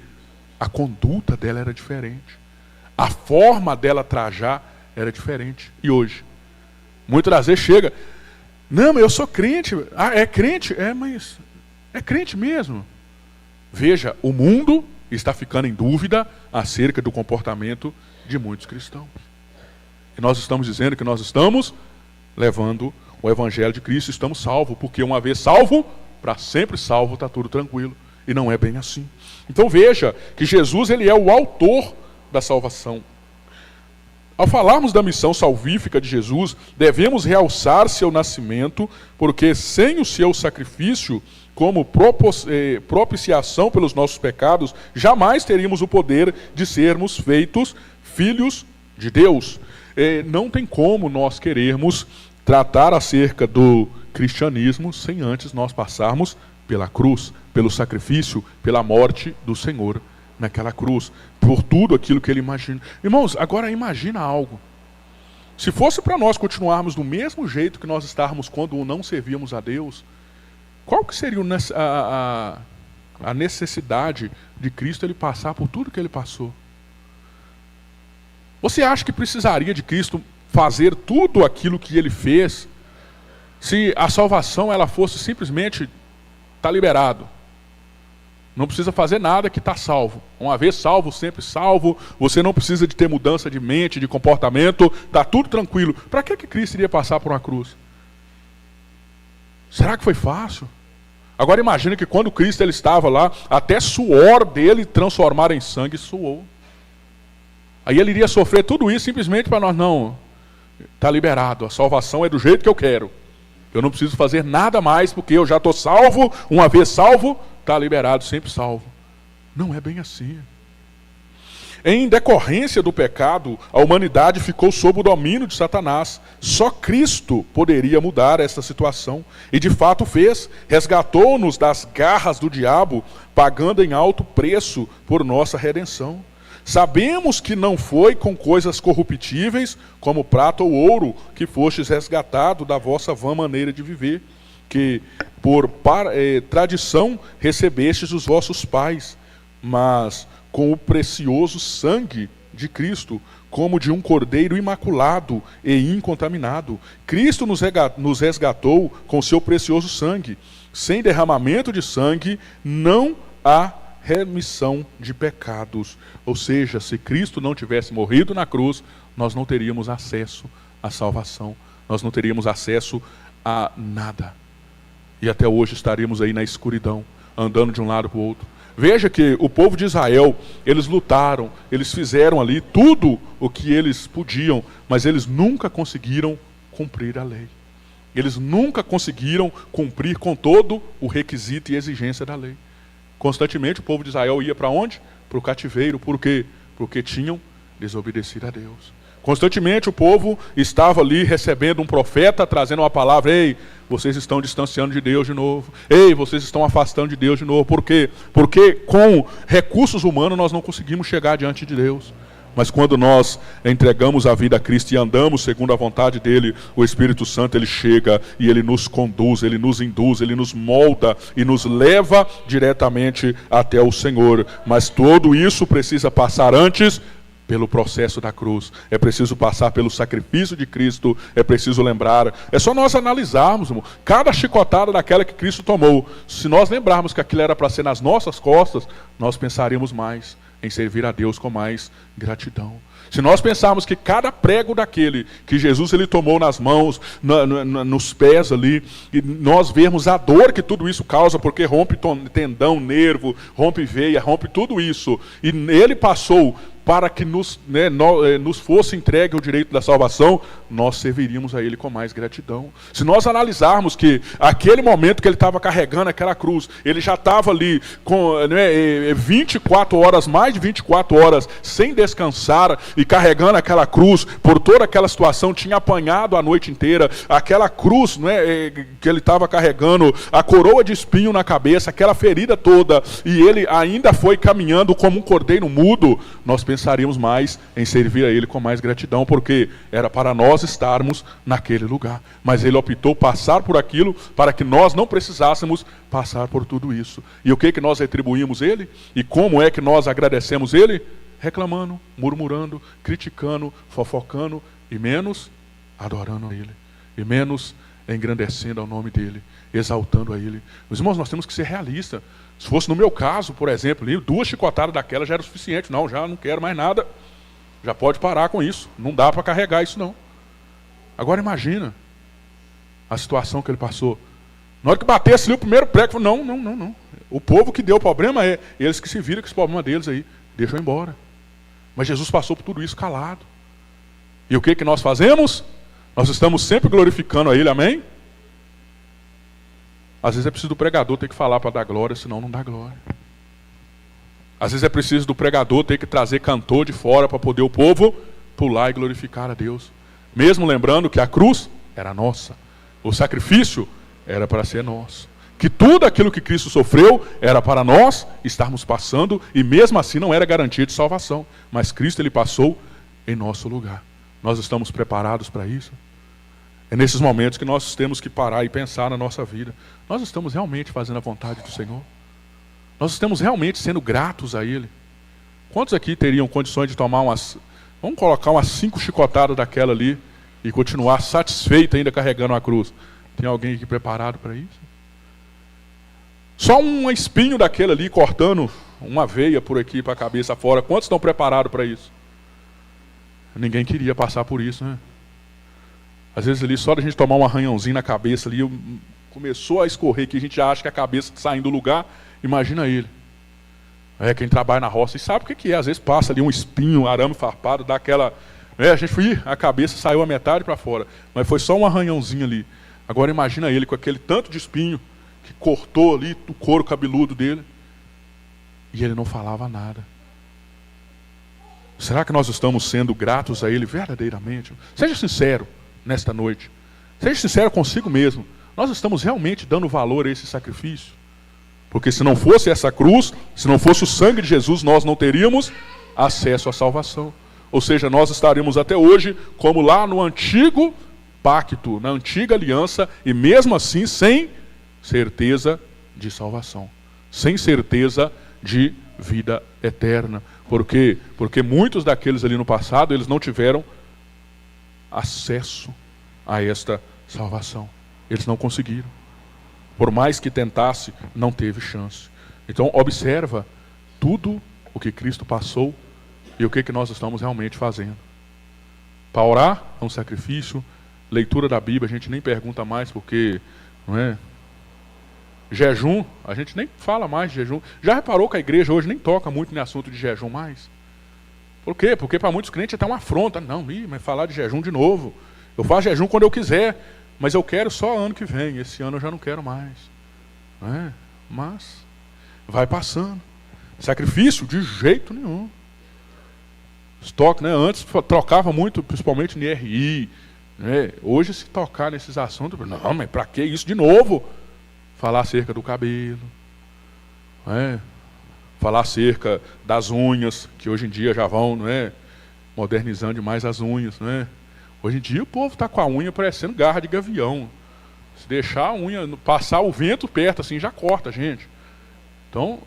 a conduta dela era diferente. A forma dela trajar era diferente. E hoje? Muitas das vezes chega, não, mas eu sou crente. Ah, é crente? Mas é crente mesmo. Veja, o mundo está ficando em dúvida acerca do comportamento de muitos cristãos. E nós estamos dizendo que nós estamos levando o Evangelho de Cristo, estamos salvos, porque uma vez salvo, para sempre salvo, está tudo tranquilo. E não é bem assim. Então veja que Jesus, ele é o autor da salvação. Ao falarmos da missão salvífica de Jesus, devemos realçar seu nascimento, porque sem o seu sacrifício, como propiciação pelos nossos pecados, jamais teríamos o poder de sermos feitos filhos de Deus. Não tem como nós querermos tratar acerca do cristianismo sem antes nós passarmos pela cruz, pelo sacrifício, pela morte do Senhor naquela cruz, por tudo aquilo que ele imagina. Irmãos, agora imagina algo. Se fosse para nós continuarmos do mesmo jeito que nós estávamos quando não servíamos a Deus, qual que seria a necessidade de Cristo ele passar por tudo que ele passou? Você acha que precisaria de Cristo fazer tudo aquilo que ele fez, se a salvação ela fosse simplesmente está liberado? Não precisa fazer nada que está salvo. Uma vez salvo, sempre salvo. Você não precisa de ter mudança de mente, de comportamento. Está tudo tranquilo. Para que Cristo iria passar por uma cruz? Será que foi fácil? Agora imagine que quando Cristo ele estava lá, até suor dele transformar em sangue suou. Aí ele iria sofrer tudo isso simplesmente para nós não. Está liberado, a salvação é do jeito que eu quero. Eu não preciso fazer nada mais, porque eu já estou salvo, uma vez salvo, está liberado, sempre salvo. Não é bem assim. em decorrência do pecado, a humanidade ficou sob o domínio de Satanás. Só Cristo poderia mudar essa situação. E de fato fez. Resgatou-nos das garras do diabo, pagando em alto preço por nossa redenção. Sabemos que não foi com coisas corruptíveis, como prata ou ouro, que fostes resgatado da vossa vã maneira de viver, que por tradição recebestes dos vossos pais, mas com o precioso sangue de Cristo, como de um cordeiro imaculado e incontaminado. Cristo nos resgatou com seu precioso sangue. Sem derramamento de sangue não há remissão de pecados. Ou seja, se Cristo não tivesse morrido na cruz, nós não teríamos acesso à salvação. Nós não teríamos acesso a nada. E até hoje estaríamos aí na escuridão, andando de um lado para o outro. Veja que o povo de Israel, eles lutaram, eles fizeram ali tudo o que eles podiam, mas eles nunca conseguiram cumprir a lei. Eles nunca conseguiram cumprir com todo o requisito e exigência da lei. Constantemente o povo de Israel ia para onde? Para o cativeiro. Por quê? Porque tinham desobedecido a Deus. Constantemente o povo estava ali recebendo um profeta, trazendo uma palavra: ei, vocês estão distanciando de Deus de novo. Ei, vocês estão afastando de Deus de novo. Por quê? Porque com recursos humanos nós não conseguimos chegar diante de Deus. Mas quando nós entregamos a vida a Cristo e andamos segundo a vontade dEle, o Espírito Santo, Ele chega e Ele nos conduz, Ele nos induz, Ele nos molda e nos leva diretamente até o Senhor. Mas tudo isso precisa passar antes pelo processo da cruz. É preciso passar pelo sacrifício de Cristo. É preciso lembrar. É só nós analisarmos, irmão, cada chicotada daquela que Cristo tomou. Se nós lembrarmos que aquilo era para ser nas nossas costas, nós pensaríamos mais em servir a Deus com mais gratidão. Se nós pensarmos que cada prego daquele que Jesus ele tomou nas mãos, nos pés ali, e nós vermos a dor que tudo isso causa, porque rompe tendão, nervo, rompe veia, rompe tudo isso, e ele passou para que nos fosse entregue o direito da salvação, nós serviríamos a Ele com mais gratidão. Se nós analisarmos que aquele momento que Ele estava carregando aquela cruz, Ele já estava ali com 24 horas, mais de 24 horas, sem descansar, e carregando aquela cruz, por toda aquela situação, tinha apanhado a noite inteira, aquela cruz que Ele estava carregando, a coroa de espinho na cabeça, aquela ferida toda, e Ele ainda foi caminhando como um cordeiro mudo, nós pensaríamos mais em servir a Ele com mais gratidão, porque era para nós estarmos naquele lugar. Mas Ele optou passar por aquilo para que nós não precisássemos passar por tudo isso. E o que nós retribuímos Ele? E como é que nós agradecemos Ele? Reclamando, murmurando, criticando, fofocando, e menos adorando a Ele, e menos engrandecendo ao nome dEle, exaltando a Ele. Meus irmãos, nós temos que ser realistas. Se fosse no meu caso, por exemplo, 2 chicotadas daquela já era o suficiente. Não, já não quero mais nada. Já pode parar com isso. Não dá para carregar isso não. Agora imagina a situação que ele passou. Na hora que batesse ali o primeiro prego, falou, não. O povo que deu o problema é eles que se viram com esse problema deles aí. Deixam embora. Mas Jesus passou por tudo isso calado. E o que nós fazemos? Nós estamos sempre glorificando a Ele, amém? Às vezes é preciso do pregador ter que falar para dar glória, senão não dá glória. Às vezes é preciso do pregador ter que trazer cantor de fora para poder o povo pular e glorificar a Deus. Mesmo lembrando que a cruz era nossa. O sacrifício era para ser nosso. Que tudo aquilo que Cristo sofreu era para nós estarmos passando, e mesmo assim não era garantia de salvação. Mas Cristo ele passou em nosso lugar. Nós estamos preparados para isso? É nesses momentos que nós temos que parar e pensar na nossa vida. Nós estamos realmente fazendo a vontade do Senhor? Nós estamos realmente sendo gratos a Ele? Quantos aqui teriam condições de tomar vamos colocar umas 5 chicotadas daquela ali e continuar satisfeito ainda carregando a cruz? Tem alguém aqui preparado para isso? Só um espinho daquele ali cortando uma veia por aqui para a cabeça fora. Quantos estão preparados para isso? Ninguém queria passar por isso, né? Às vezes ali, só da gente tomar um arranhãozinho na cabeça ali, começou a escorrer, que a gente já acha que a cabeça está saindo do lugar, imagina ele. Quem trabalha na roça e sabe o que é. Às vezes passa ali um espinho, um arame farpado, dá aquela... a gente foi, a cabeça saiu a metade para fora, mas foi só um arranhãozinho ali. Agora imagina ele com aquele tanto de espinho, que cortou ali o couro cabeludo dele, e ele não falava nada. Será que nós estamos sendo gratos a Ele verdadeiramente? Seja sincero nesta noite. Seja sincero consigo mesmo. Nós estamos realmente dando valor a esse sacrifício? Porque se não fosse essa cruz, se não fosse o sangue de Jesus, nós não teríamos acesso à salvação. Ou seja, nós estaríamos até hoje como lá no antigo pacto, na antiga aliança, e mesmo assim sem certeza de salvação, sem certeza de vida eterna. Por quê? Porque muitos daqueles ali no passado, eles não tiveram acesso a esta salvação. Eles não conseguiram. Por mais que tentasse, não teve chance. Então, observa tudo o que Cristo passou e o que nós estamos realmente fazendo. Para orar é um sacrifício. Leitura da Bíblia, a gente nem pergunta mais porque, não é? Jejum, a gente nem fala mais de jejum. Já reparou que a igreja hoje nem toca muito no assunto de jejum mais? Por quê? Porque para muitos crentes é até uma afronta. Não, mas falar de jejum de novo. Eu faço jejum quando eu quiser, mas eu quero só ano que vem. Esse ano eu já não quero mais. Não é? Mas vai passando. Sacrifício? De jeito nenhum. Estoque, né? Antes trocava muito, principalmente no IRI. Né? Hoje, se tocar nesses assuntos, não, mas para que isso de novo? Falar acerca do cabelo, né? Falar acerca das unhas, que hoje em dia já vão, né, modernizando demais as unhas. Né? Hoje em dia o povo está com a unha parecendo garra de gavião. Se deixar a unha, passar o vento perto, assim, já corta a gente. Então,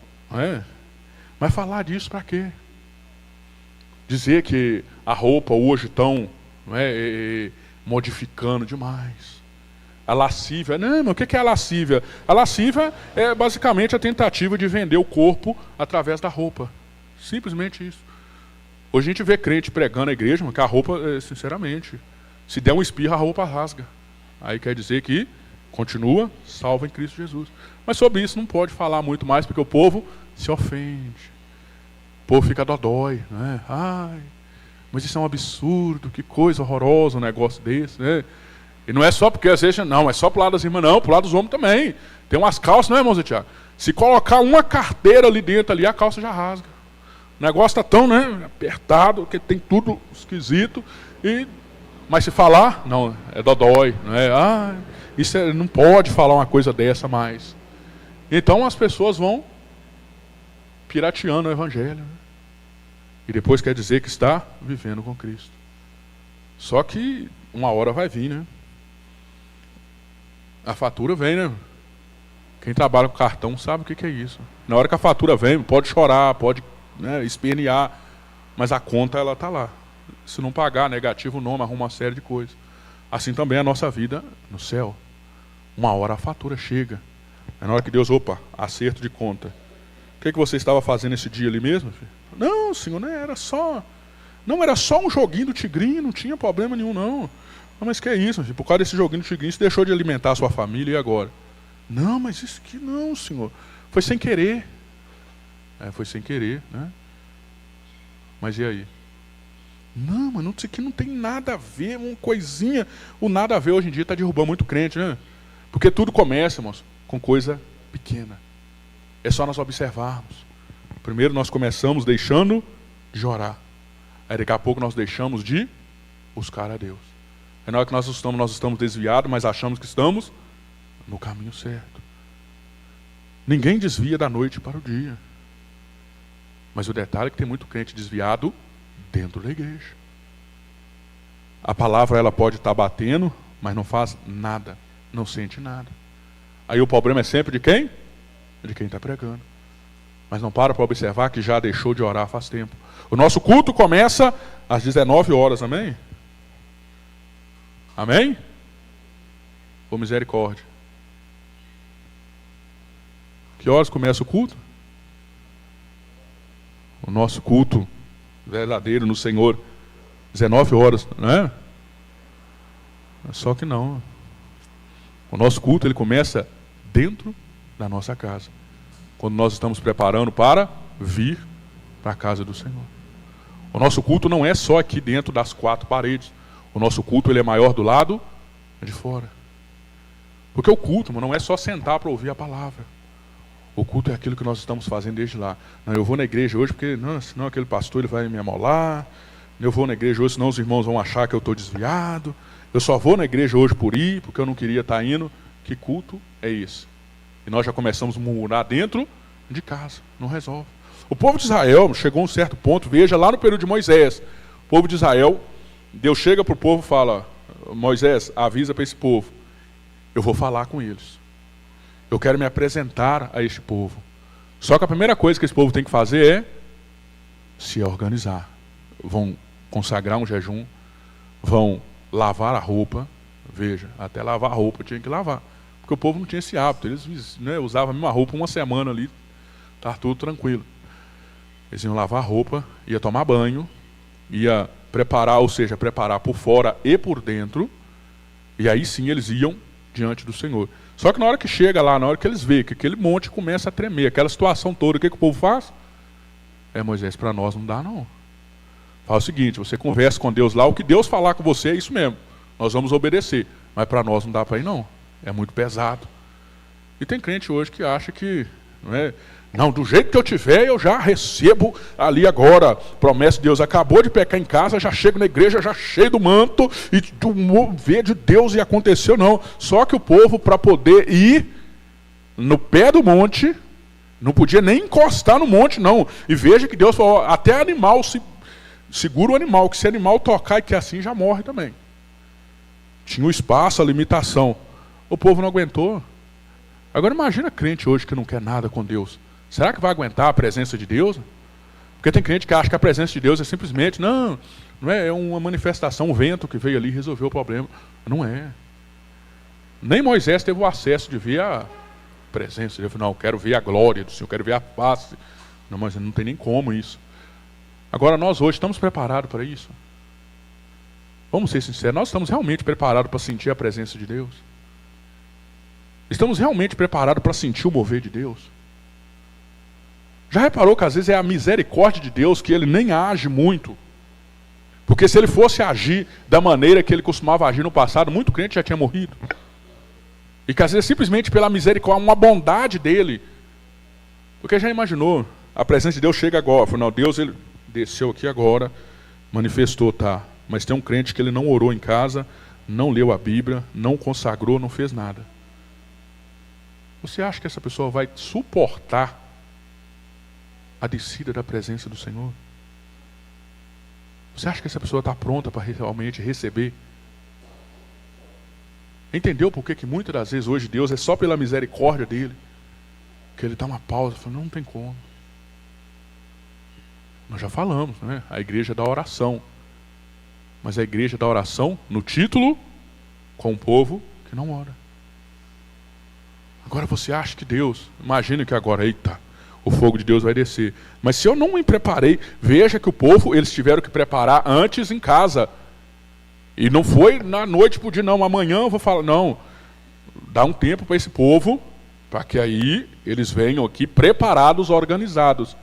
mas falar disso para quê? Dizer que a roupa hoje estão modificando demais. A lascívia, não, mas o que é a lascívia? A lascívia é basicamente a tentativa de vender o corpo através da roupa. Simplesmente isso. Hoje a gente vê crente pregando na igreja, mas que a roupa, sinceramente, se der um espirro, a roupa rasga. Aí quer dizer que continua salvo em Cristo Jesus. Mas sobre isso não pode falar muito mais, porque o povo se ofende. O povo fica dodói, né? Ai, mas isso é um absurdo, que coisa horrorosa um negócio desse, né? E não é só porque às vezes, não, é só pro lado das irmãs, não, pro lado dos homens também. Tem umas calças, não é, irmão Zé Tiago? Se colocar uma carteira ali dentro, ali, a calça já rasga. O negócio está tão, né, apertado, que tem tudo esquisito. Mas se falar, não, é dodói. Não é? Não pode falar uma coisa dessa mais. Então as pessoas vão pirateando o evangelho. Né? E depois quer dizer que está vivendo com Cristo. Só que uma hora vai vir, né? A fatura vem, né? Quem trabalha com cartão sabe o que é isso. Na hora que a fatura vem, pode chorar, pode, né, espernear, mas a conta ela está lá. Se não pagar, negativo o nome, arruma uma série de coisas. Assim também é a nossa vida no céu. Uma hora a fatura chega. É na hora que Deus, acerto de conta. O que você estava fazendo esse dia ali mesmo, filho? Não, senhor, não era só um joguinho do tigrinho, não tinha problema nenhum, não. Mas que é isso, filho? Por causa desse joguinho do tigrinho, você deixou de alimentar a sua família, e agora? Não, mas isso aqui não, senhor. Foi sem querer. Foi sem querer, né? Mas e aí? Não, mas isso aqui não tem nada a ver, uma coisinha. O nada a ver hoje em dia está derrubando muito crente, né? Porque tudo começa, irmãos, com coisa pequena. É só nós observarmos. Primeiro nós começamos deixando de orar. Aí daqui a pouco nós deixamos de buscar a Deus. Aí na hora que nós estamos desviados, mas achamos que estamos no caminho certo. Ninguém desvia da noite para o dia. Mas o detalhe é que tem muito crente desviado dentro da igreja. A palavra ela pode estar batendo, mas não faz nada, não sente nada. Aí o problema é sempre de quem? De quem está pregando. Mas não para observar que já deixou de orar faz tempo. O nosso culto começa às 19 horas, amém? Amém? Por misericórdia. Que horas começa o culto? O nosso culto verdadeiro no Senhor, 19 horas, não é? Só que não. O nosso culto ele começa dentro da nossa casa. Quando nós estamos preparando para vir para a casa do Senhor. O nosso culto não é só aqui dentro das 4 paredes. O nosso culto ele é maior do lado de fora. Porque o culto não é só sentar para ouvir a palavra. O culto é aquilo que nós estamos fazendo desde lá. Não, eu vou na igreja hoje porque senão aquele pastor ele vai me amolar. Eu vou na igreja hoje, senão os irmãos vão achar que eu estou desviado. Eu só vou na igreja hoje por ir, porque eu não queria estar indo. Que culto é esse? E nós já começamos a murmurar dentro de casa. Não resolve. O povo de Israel chegou a um certo ponto, veja, lá no período de Moisés. O povo de Israel, Deus chega para o povo e fala, Moisés, avisa para esse povo, eu vou falar com eles. Eu quero me apresentar a este povo. Só que a primeira coisa que esse povo tem que fazer é se organizar. Vão consagrar um jejum, vão lavar a roupa. Veja, até lavar a roupa tinha que lavar. Porque o povo não tinha esse hábito. Eles usavam a mesma roupa uma semana ali, estava tudo tranquilo. Eles iam lavar a roupa, ia tomar banho, ia preparar, ou seja, preparar por fora e por dentro, e aí sim eles iam diante do Senhor. Só que na hora que chega lá, na hora que eles veem que aquele monte começa a tremer, aquela situação toda, o que o povo faz? Moisés, para nós não dá não. Fala o seguinte, você conversa com Deus lá, o que Deus falar com você é isso mesmo, nós vamos obedecer, mas para nós não dá para ir não, é muito pesado. E tem crente hoje que acha que, não, do jeito que eu tiver, eu já recebo ali agora, promessa de Deus, acabou de pecar em casa, já chego na igreja, já cheio do manto, e do mover de Deus e aconteceu, não. Só que o povo, para poder ir no pé do monte, não podia nem encostar no monte, não. E veja que Deus falou, até animal, segura o animal, que se animal tocar e que assim já morre também. Tinha o espaço, a limitação. O povo não aguentou. Agora imagina crente hoje que não quer nada com Deus. Será que vai aguentar a presença de Deus? Porque tem crente que acha que a presença de Deus é simplesmente, não é uma manifestação, um vento que veio ali e resolveu o problema. Não é. Nem Moisés teve o acesso de ver a presença de Deus. Não, eu quero ver a glória do Senhor, eu quero ver a face. Não, mas não tem nem como isso. Agora nós hoje estamos preparados para isso? Vamos ser sinceros, nós estamos realmente preparados para sentir a presença de Deus? Estamos realmente preparados para sentir o mover de Deus? Já reparou que às vezes é a misericórdia de Deus que ele nem age muito? Porque se ele fosse agir da maneira que ele costumava agir no passado, muito crente já tinha morrido. E que às vezes simplesmente pela misericórdia, uma bondade dele. Porque já imaginou, a presença de Deus chega agora. Falou, não, Deus ele desceu aqui agora, manifestou, tá. Mas tem um crente que ele não orou em casa, não leu a Bíblia, não consagrou, não fez nada. Você acha que essa pessoa vai suportar a descida da presença do Senhor? Você acha que essa pessoa está pronta para realmente receber? Entendeu por que muitas das vezes hoje Deus é só pela misericórdia dele? Que ele dá uma pausa e fala, não tem como. Nós já falamos, a igreja da oração. Mas a igreja da oração, no título, com o povo que não ora. Agora você acha que Deus, imagina que agora, eita, o fogo de Deus vai descer. Mas se eu não me preparei, veja que o povo, eles tiveram que preparar antes em casa. E não foi na noite pro dia, não, amanhã eu vou falar, não. Dá um tempo para esse povo, para que aí eles venham aqui preparados, organizados.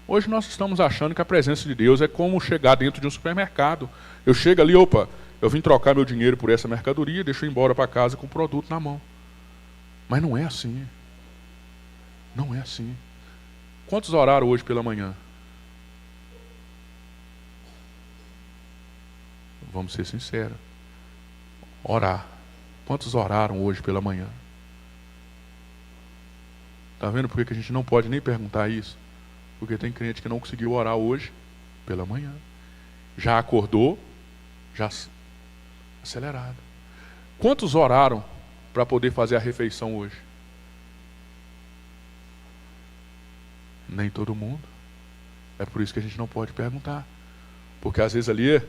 Hoje nós estamos achando que a presença de Deus é como chegar dentro de um supermercado. Eu chego ali, opa, eu vim trocar meu dinheiro por essa mercadoria, deixo eu ir embora para casa com o produto na mão. Mas não é assim. Não é assim. Quantos oraram hoje pela manhã? Vamos ser sinceros. Orar. Quantos oraram hoje pela manhã? Está vendo por que a gente não pode nem perguntar isso? Porque tem crente que não conseguiu orar hoje pela manhã. Já acordou, já acelerado. Quantos oraram para poder fazer a refeição hoje? Nem todo mundo. É por isso que a gente não pode perguntar. Porque às vezes ali,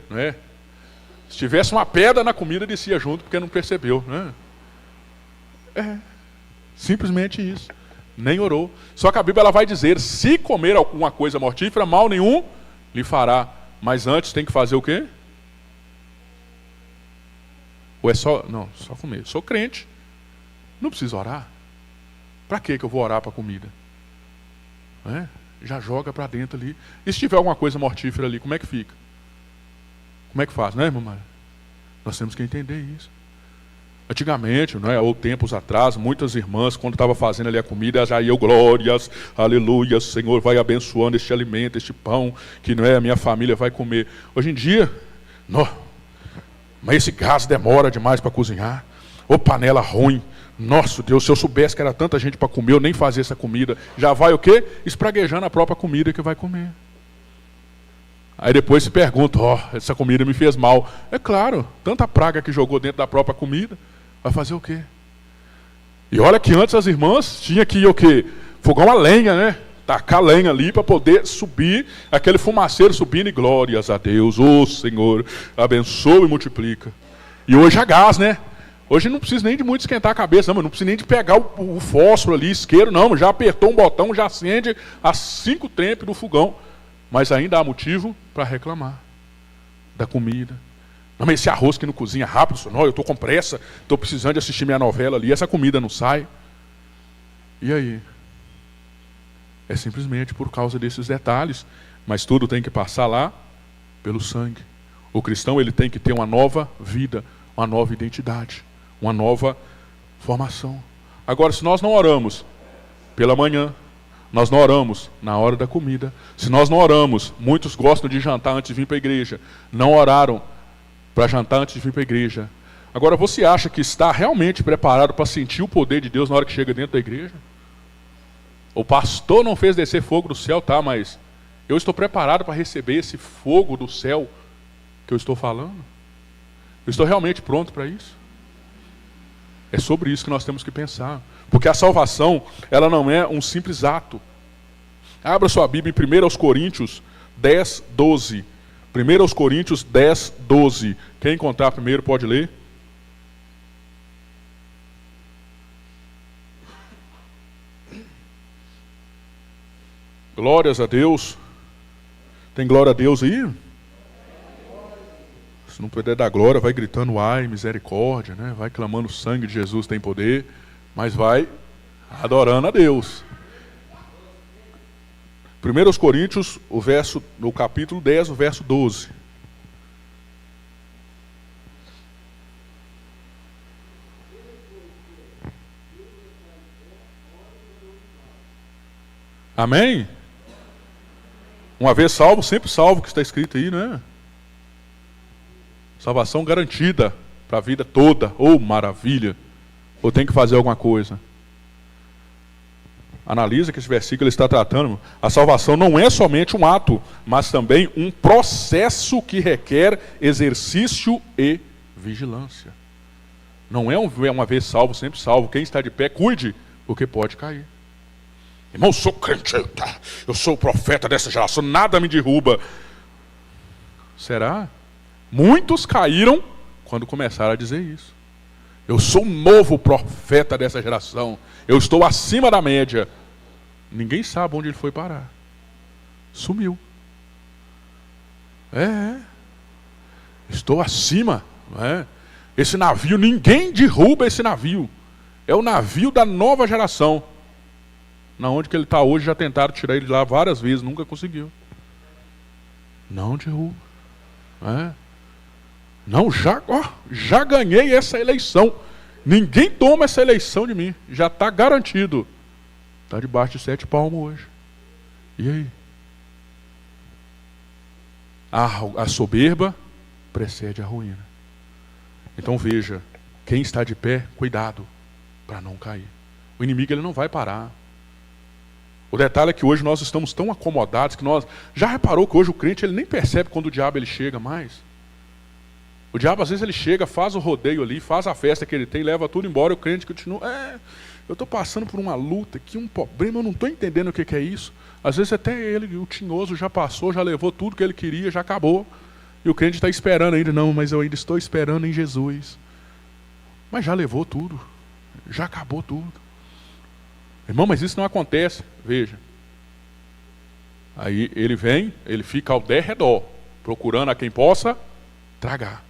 se tivesse uma pedra na comida, descia junto porque não percebeu. É simplesmente isso. Nem orou. Só que a Bíblia ela vai dizer, se comer alguma coisa mortífera, mal nenhum lhe fará. Mas antes tem que fazer o quê? Ou é só... Não, só comer. Sou crente. Não preciso orar. Para que eu vou orar para a comida? Já joga para dentro ali. E se tiver alguma coisa mortífera ali, como é que fica? Como é que faz, irmã Mara? Nós temos que entender isso. Antigamente, não é, ou tempos atrás, muitas irmãs, quando estavam fazendo ali a comida, já iam glórias, aleluia, Senhor, vai abençoando este alimento, este pão, que não é a minha família vai comer. Hoje em dia, não, mas esse gás demora demais para cozinhar, ou panela ruim. Nossa Deus, se eu soubesse que era tanta gente para comer, eu nem fazia essa comida. Já vai o quê? Espraguejando a própria comida que vai comer. Aí depois se pergunta, essa comida me fez mal. É claro, tanta praga que jogou dentro da própria comida. Vai fazer o quê? E olha que antes as irmãs tinham que ir o quê? Fogão a lenha, né? Tacar lenha ali para poder subir, aquele fumaceiro subindo, e glórias a Deus, Senhor, abençoa e multiplica. E hoje é gás, né? Hoje não precisa nem de muito esquentar a cabeça, não precisa nem de pegar o fósforo ali, isqueiro, não, já apertou um botão, já acende a 5 tempos do fogão. Mas ainda há motivo para reclamar da comida. Não, mas esse arroz que não cozinha rápido, não, eu estou com pressa, estou precisando de assistir minha novela ali, essa comida não sai. E aí? É simplesmente por causa desses detalhes, mas tudo tem que passar lá pelo sangue. O cristão, ele tem que ter uma nova vida, uma nova identidade, uma nova formação. Agora, se nós não oramos pela manhã, nós não oramos na hora da comida, se nós não oramos, muitos gostam de jantar antes de vir para a igreja, não oraram para jantar antes de vir para a igreja. Agora, você acha que está realmente preparado para sentir o poder de Deus na hora que chega dentro da igreja? O pastor não fez descer fogo do céu, tá, mas eu estou preparado para receber esse fogo do céu que eu estou falando? Eu estou realmente pronto para isso? É sobre isso que nós temos que pensar. Porque a salvação, ela não é um simples ato. Abra sua Bíblia em 1 Coríntios 10, 12. 1 Coríntios 10, 12. Quem encontrar primeiro pode ler. Glórias a Deus. Tem glória a Deus aí? Se não puder dar glória, vai gritando, ai, misericórdia, né? Vai clamando, o sangue de Jesus tem poder, mas vai adorando a Deus. 1 Coríntios, no capítulo 10, o verso 12. Amém? Uma vez salvo, sempre salvo, que está escrito aí, não é? Salvação garantida para a vida toda. Oh, maravilha! Ou tem que fazer alguma coisa? Analisa que esse versículo está tratando. A salvação não é somente um ato, mas também um processo que requer exercício e vigilância. Não é uma vez salvo, sempre salvo. Quem está de pé, cuide, porque pode cair. Irmão, eu sou crente, eu sou o profeta dessa geração, nada me derruba. Será? Muitos caíram quando começaram a dizer isso. Eu sou um novo profeta dessa geração. Eu estou acima da média. Ninguém sabe onde ele foi parar. Sumiu. Estou acima. Não é? Esse navio, ninguém derruba esse navio. É o navio da nova geração. Na onde que ele está hoje, já tentaram tirar ele de lá várias vezes, nunca conseguiu. Não derruba. Não, já ganhei essa eleição. Ninguém toma essa eleição de mim. Já está garantido. Está debaixo de 7 palmos hoje. E aí? A soberba precede a ruína. Então veja, quem está de pé, cuidado para não cair. O inimigo, ele não vai parar. O detalhe é que hoje nós estamos tão acomodados que nós... Já reparou que hoje o crente, ele nem percebe quando o diabo ele chega mais? O diabo, às vezes, ele chega, faz o rodeio ali, faz a festa que ele tem, leva tudo embora, e o crente continua, eu estou passando por uma luta aqui, um problema, eu não estou entendendo o que é isso. Às vezes até ele, o tinhoso, já passou, já levou tudo que ele queria, já acabou. E o crente está esperando ainda, não, mas eu ainda estou esperando em Jesus. Mas já levou tudo, já acabou tudo. Irmão, mas isso não acontece, veja. Aí ele vem, ele fica ao derredor, procurando a quem possa tragar.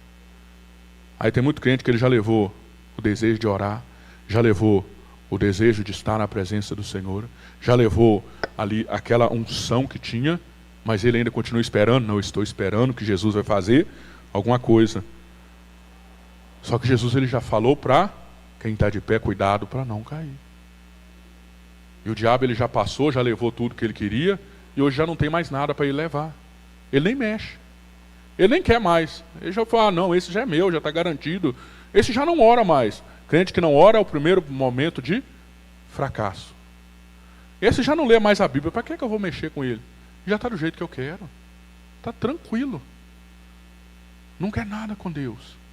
Aí tem muito crente que ele já levou o desejo de orar, já levou o desejo de estar na presença do Senhor, já levou ali aquela unção que tinha, mas ele ainda continua esperando. Não, eu estou esperando que Jesus vai fazer alguma coisa. Só que Jesus ele já falou para quem está de pé, cuidado para não cair. E o diabo ele já passou, já levou tudo que ele queria, e hoje já não tem mais nada para ele levar. Ele nem mexe. Ele nem quer mais. Ele já fala, não, esse já é meu, já está garantido. Esse já não ora mais. Crente que não ora é o primeiro momento de fracasso. Esse já não lê mais a Bíblia, para que eu vou mexer com ele? Já está do jeito que eu quero. Está tranquilo. Não quer nada com Deus.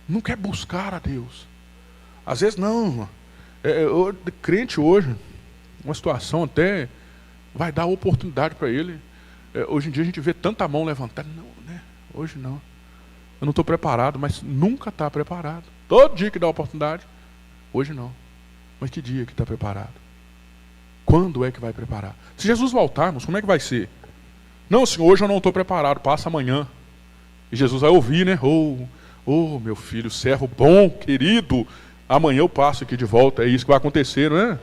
Não quer buscar a Deus. Às vezes não. Crente hoje, uma situação até vai dar oportunidade para ele. Hoje em dia a gente vê tanta mão levantada. Não, né? Hoje não. Eu não estou preparado, mas nunca está preparado. Todo dia que dá oportunidade, hoje não. Mas que dia que está preparado? Quando é que vai preparar? Se Jesus voltarmos, como é que vai ser? Não, Senhor, hoje eu não estou preparado, passa amanhã. E Jesus vai ouvir, né? Oh, meu filho, servo bom, querido, amanhã eu passo aqui de volta. É isso que vai acontecer, não é?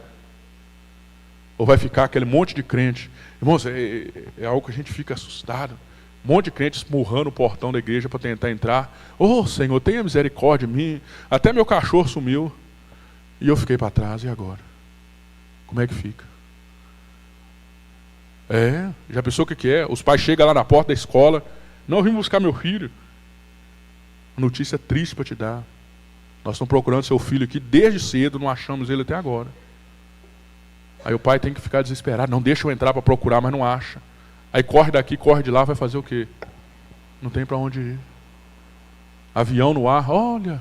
Ou vai ficar aquele monte de crente? Irmãos, é algo que a gente fica assustado. Um monte de crentes esmurrando o portão da igreja para tentar entrar. Oh, Senhor, tenha misericórdia de mim. Até meu cachorro sumiu. E eu fiquei para trás, e agora? Como é que fica? Já pensou o que é? Os pais chegam lá na porta da escola. Não, vim buscar meu filho. Notícia triste para te dar. Nós estamos procurando seu filho aqui desde cedo, não achamos ele até agora. Aí o pai tem que ficar desesperado. Não, deixa eu entrar para procurar, mas não acha. Aí corre daqui, corre de lá, vai fazer o quê? Não tem para onde ir. Avião no ar, olha,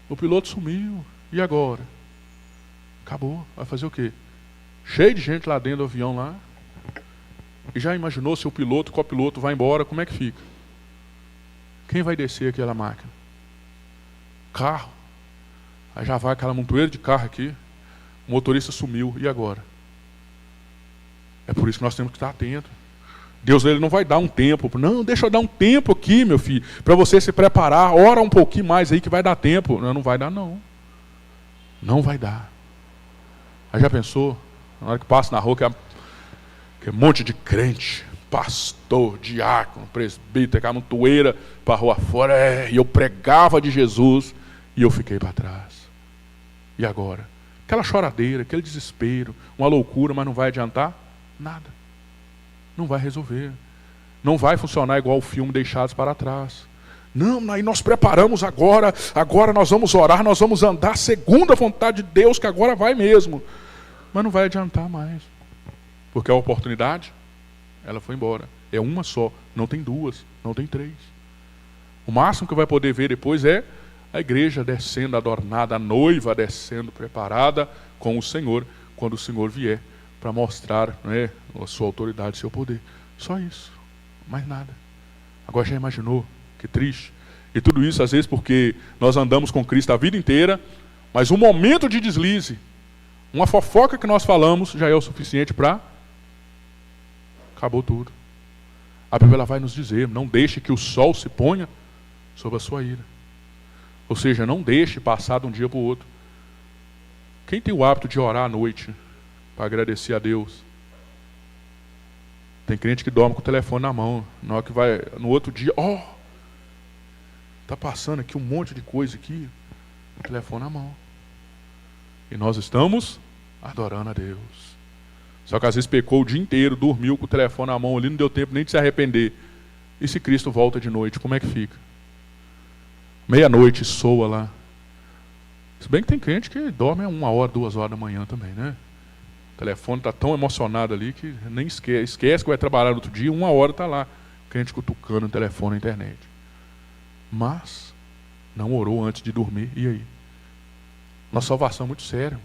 o piloto sumiu. E agora? Acabou. Vai fazer o quê? Cheio de gente lá dentro do avião lá. E já imaginou se o piloto, o copiloto vai embora, como é que fica? Quem vai descer aquela máquina? Carro. Aí já vai aquela montoeira de carro aqui. O motorista sumiu. E agora? É por isso que nós temos que estar atentos. Deus ele não vai dar um tempo. Não, deixa eu dar um tempo aqui, meu filho, para você se preparar. Ora um pouquinho mais aí que vai dar tempo. Não vai dar, não. Não vai dar. Aí já pensou? Na hora que passa na rua, que é um monte de crente, pastor, diácono, presbítero, aquela montoeira para a rua fora. E eu pregava de Jesus e eu fiquei para trás. E agora? Aquela choradeira, aquele desespero, uma loucura, mas não vai adiantar nada. Não vai resolver. Não vai funcionar igual o filme Deixados para Trás. Não, aí nós preparamos agora nós vamos orar, nós vamos andar segundo a vontade de Deus, que agora vai mesmo. Mas não vai adiantar mais. Porque a oportunidade, ela foi embora. É uma só, não tem duas, não tem três. O máximo que vai poder ver depois é a igreja descendo adornada, a noiva descendo preparada com o Senhor, quando o Senhor vier para mostrar, né, a sua autoridade, seu poder. Só isso, mais nada. Agora já imaginou? Que triste. E tudo isso às vezes porque nós andamos com Cristo a vida inteira, mas um momento de deslize, uma fofoca que nós falamos já é o suficiente para... Acabou tudo. A Bíblia ela vai nos dizer, não deixe que o sol se ponha sobre a sua ira. Ou seja, não deixe passar de um dia para o outro. Quem tem o hábito de orar à noite para agradecer a Deus? Tem crente que dorme com o telefone na mão. Na hora que vai, no outro dia, está passando aqui um monte de coisa aqui, o telefone na mão. E nós estamos adorando a Deus. Só que às vezes pecou o dia inteiro, dormiu com o telefone na mão ali, não deu tempo nem de se arrepender. E se Cristo volta de noite, como é que fica? Meia-noite soa lá. Se bem que tem crente que dorme 1 hora, 2 horas da manhã também, né? O telefone está tão emocionado ali que nem esquece que vai trabalhar no outro dia, 1 hora está lá, crente cutucando o telefone na internet. Mas não orou antes de dormir, e aí? Nossa salvação é muito séria.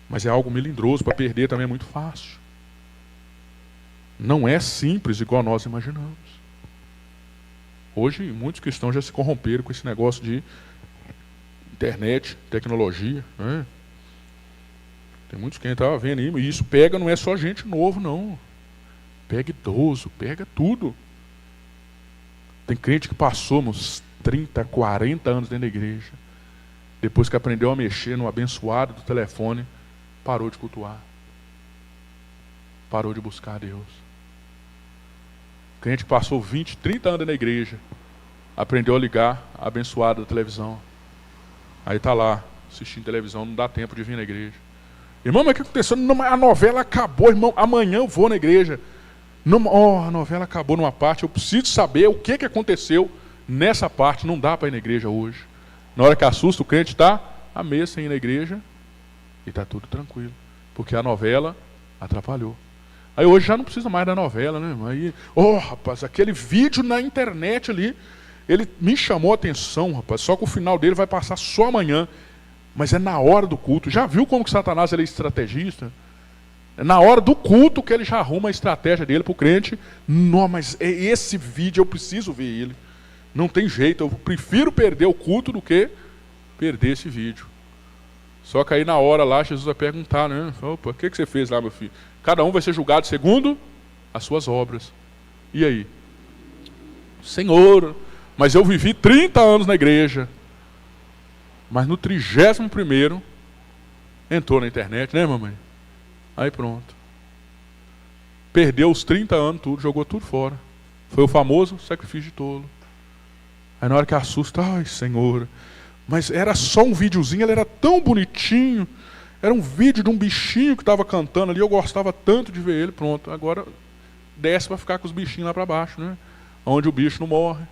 Mas é algo melindroso, para perder também é muito fácil. Não é simples igual nós imaginamos. Hoje muitos cristãos já se corromperam com esse negócio de internet, tecnologia, né? Tem muitos que estavam vendo aí, e isso pega, não é só gente novo, não. Pega idoso, pega tudo. Tem crente que passou uns 30, 40 anos dentro da igreja. Depois que aprendeu a mexer no abençoado do telefone, parou de cultuar. Parou de buscar a Deus. Crente que passou 20, 30 anos na igreja. aprendeu a ligar a abençoada da televisão. Aí tá lá, assistindo televisão, não dá tempo de vir na igreja. Irmão, mas o que aconteceu? Não, a novela acabou, irmão. Amanhã eu vou na igreja. Não, a novela acabou numa parte. Eu preciso saber o que aconteceu nessa parte. Não dá para ir na igreja hoje. Na hora que assusta, o crente está à mesa sem ir na igreja e está tudo tranquilo. Porque a novela atrapalhou. Aí hoje já não precisa mais da novela, né? Aí, rapaz, aquele vídeo na internet ali, ele me chamou a atenção, rapaz. Só que o final dele vai passar só amanhã. Mas é na hora do culto. Já viu como que Satanás ele é estrategista? É na hora do culto que ele já arruma a estratégia dele para o crente. Não, mas esse vídeo eu preciso ver ele. Não tem jeito, eu prefiro perder o culto do que perder esse vídeo. Só que aí na hora lá, Jesus vai perguntar, né? Opa, o que você fez lá, meu filho? Cada um vai ser julgado segundo as suas obras. E aí? Senhor, mas eu vivi 30 anos na igreja. Mas no 31º, entrou na internet, né, mamãe? Aí pronto. Perdeu os 30 anos, tudo, jogou tudo fora. Foi o famoso sacrifício de tolo. Aí na hora que assusta, ai Senhor, mas era só um videozinho, ele era tão bonitinho. Era um vídeo de um bichinho que estava cantando ali, eu gostava tanto de ver ele, pronto. Agora desce para ficar com os bichinhos lá para baixo, né? Onde o bicho não morre.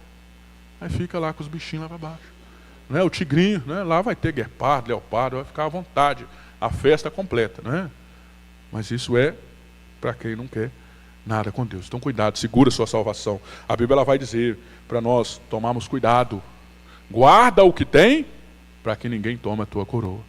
Aí fica lá com os bichinhos lá para baixo. Né? O tigrinho, né? Lá vai ter guepardo, leopardo, vai ficar à vontade. A festa completa, né? Mas isso é para quem não quer nada com Deus. Então cuidado, segura a sua salvação. A Bíblia ela vai dizer para nós tomarmos cuidado. Guarda o que tem para que ninguém tome a tua coroa.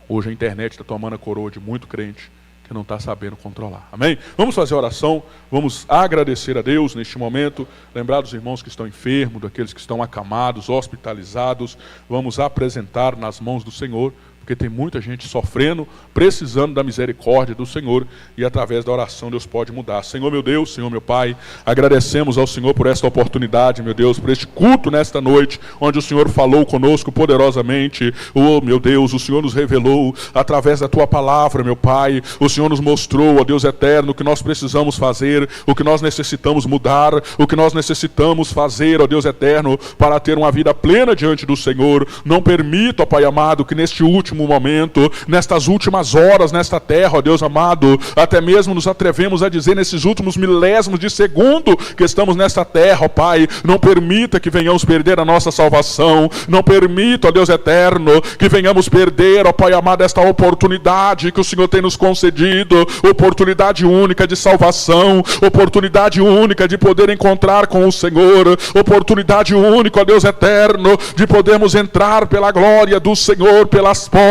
Hoje a internet está tomando a coroa de muito crente que não está sabendo controlar. Amém? Vamos fazer oração, vamos agradecer a Deus neste momento, lembrar dos irmãos que estão enfermos, daqueles que estão acamados, hospitalizados, vamos apresentar nas mãos do Senhor, porque tem muita gente sofrendo, precisando da misericórdia do Senhor, e através da oração Deus pode mudar. Senhor meu Deus, Senhor meu Pai, agradecemos ao Senhor por esta oportunidade, meu Deus, por este culto nesta noite, onde o Senhor falou conosco poderosamente. Oh meu Deus, o Senhor nos revelou através da Tua palavra, meu Pai, o Senhor nos mostrou, ó Deus eterno, o que nós precisamos fazer, o que nós necessitamos mudar, o que nós necessitamos fazer, ó Deus eterno, para ter uma vida plena diante do Senhor. Não permita, ó Pai amado, que neste último momento, nestas últimas horas, nesta terra, ó Deus amado, até mesmo nos atrevemos a dizer nesses últimos milésimos de segundo que estamos nesta terra, ó Pai, não permita que venhamos perder a nossa salvação, não permita, ó Deus eterno, que venhamos perder, ó Pai amado, esta oportunidade que o Senhor tem nos concedido, oportunidade única de salvação, oportunidade única de poder encontrar com o Senhor, oportunidade única, ó Deus eterno, de podermos entrar pela glória do Senhor, pelas portas.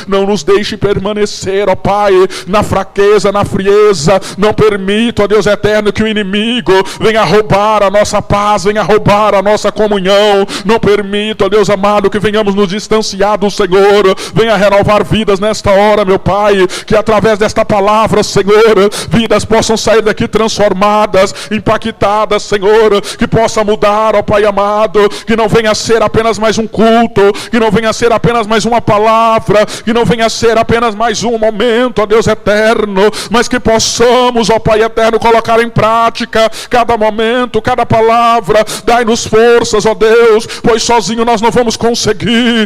Não nos deixe permanecer, ó Pai, na fraqueza, na frieza. Não permita, ó Deus eterno, que o inimigo venha roubar a nossa paz, venha roubar a nossa comunhão. Não permita, ó Deus amado, que venhamos nos distanciar do Senhor. Venha renovar vidas nesta hora, meu Pai, que através desta palavra, Senhor, vidas possam sair daqui transformadas, impactadas, Senhor, que possa mudar, ó Pai amado, que não venha ser apenas mais um culto, que não venha ser apenas mais uma palavra, que não venha a ser apenas mais um momento, ó Deus eterno, mas que possamos, ó Pai eterno, colocar em prática cada momento, cada palavra. Dai-nos forças, ó Deus, pois sozinho nós não vamos conseguir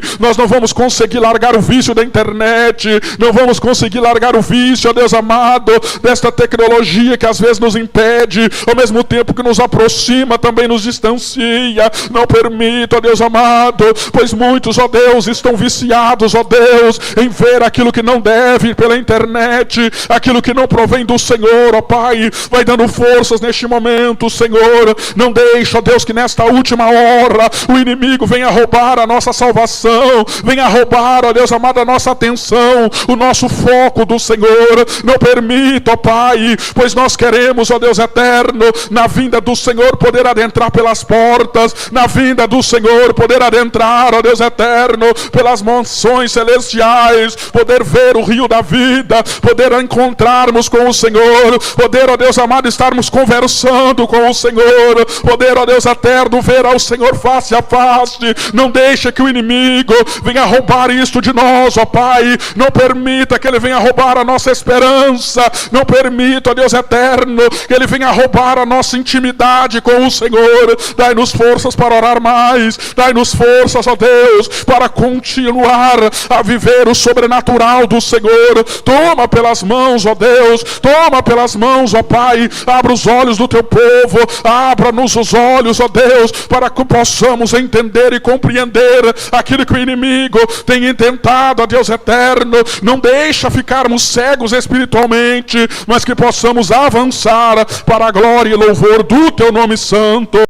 largar o vício da internet, não vamos conseguir largar o vício, ó Deus amado, desta tecnologia que às vezes nos impede, ao mesmo tempo que nos aproxima, também nos distancia. Não permita, ó Deus amado, pois muitos, ó Deus, estão viciados, ó Deus, em ver aquilo que não deve pela internet, aquilo que não provém do Senhor, ó Pai. Vai dando forças neste momento, Senhor. Não deixa, ó Deus, que nesta última hora o inimigo venha roubar a nossa salvação, venha roubar, ó Deus amado, a nossa atenção, o nosso foco do Senhor. Não permita, ó Pai, pois nós queremos, ó Deus eterno, na vinda do Senhor poder adentrar pelas portas, na vinda do Senhor poder adentrar, ó Deus eterno, pelas mansões regiões celestiais, poder ver o rio da vida, poder encontrarmos com o Senhor, poder, ó Deus amado, estarmos conversando com o Senhor, poder, ó Deus eterno, ver ao Senhor face a face. Não deixa que o inimigo venha roubar isto de nós, ó Pai. Não permita que ele venha roubar a nossa esperança. Não permita, ó Deus eterno, que ele venha roubar a nossa intimidade com o Senhor. Dai-nos forças para orar mais. Dai-nos forças, ó Deus, para continuar a viver o sobrenatural do Senhor. Toma pelas mãos, ó Deus. Toma pelas mãos, ó Pai. Abra os olhos do teu povo. Abra-nos os olhos, ó Deus, para que possamos entender e compreender aquilo que o inimigo tem intentado, ó Deus eterno. Não deixa ficarmos cegos espiritualmente, mas que possamos avançar para a glória e louvor do teu nome santo.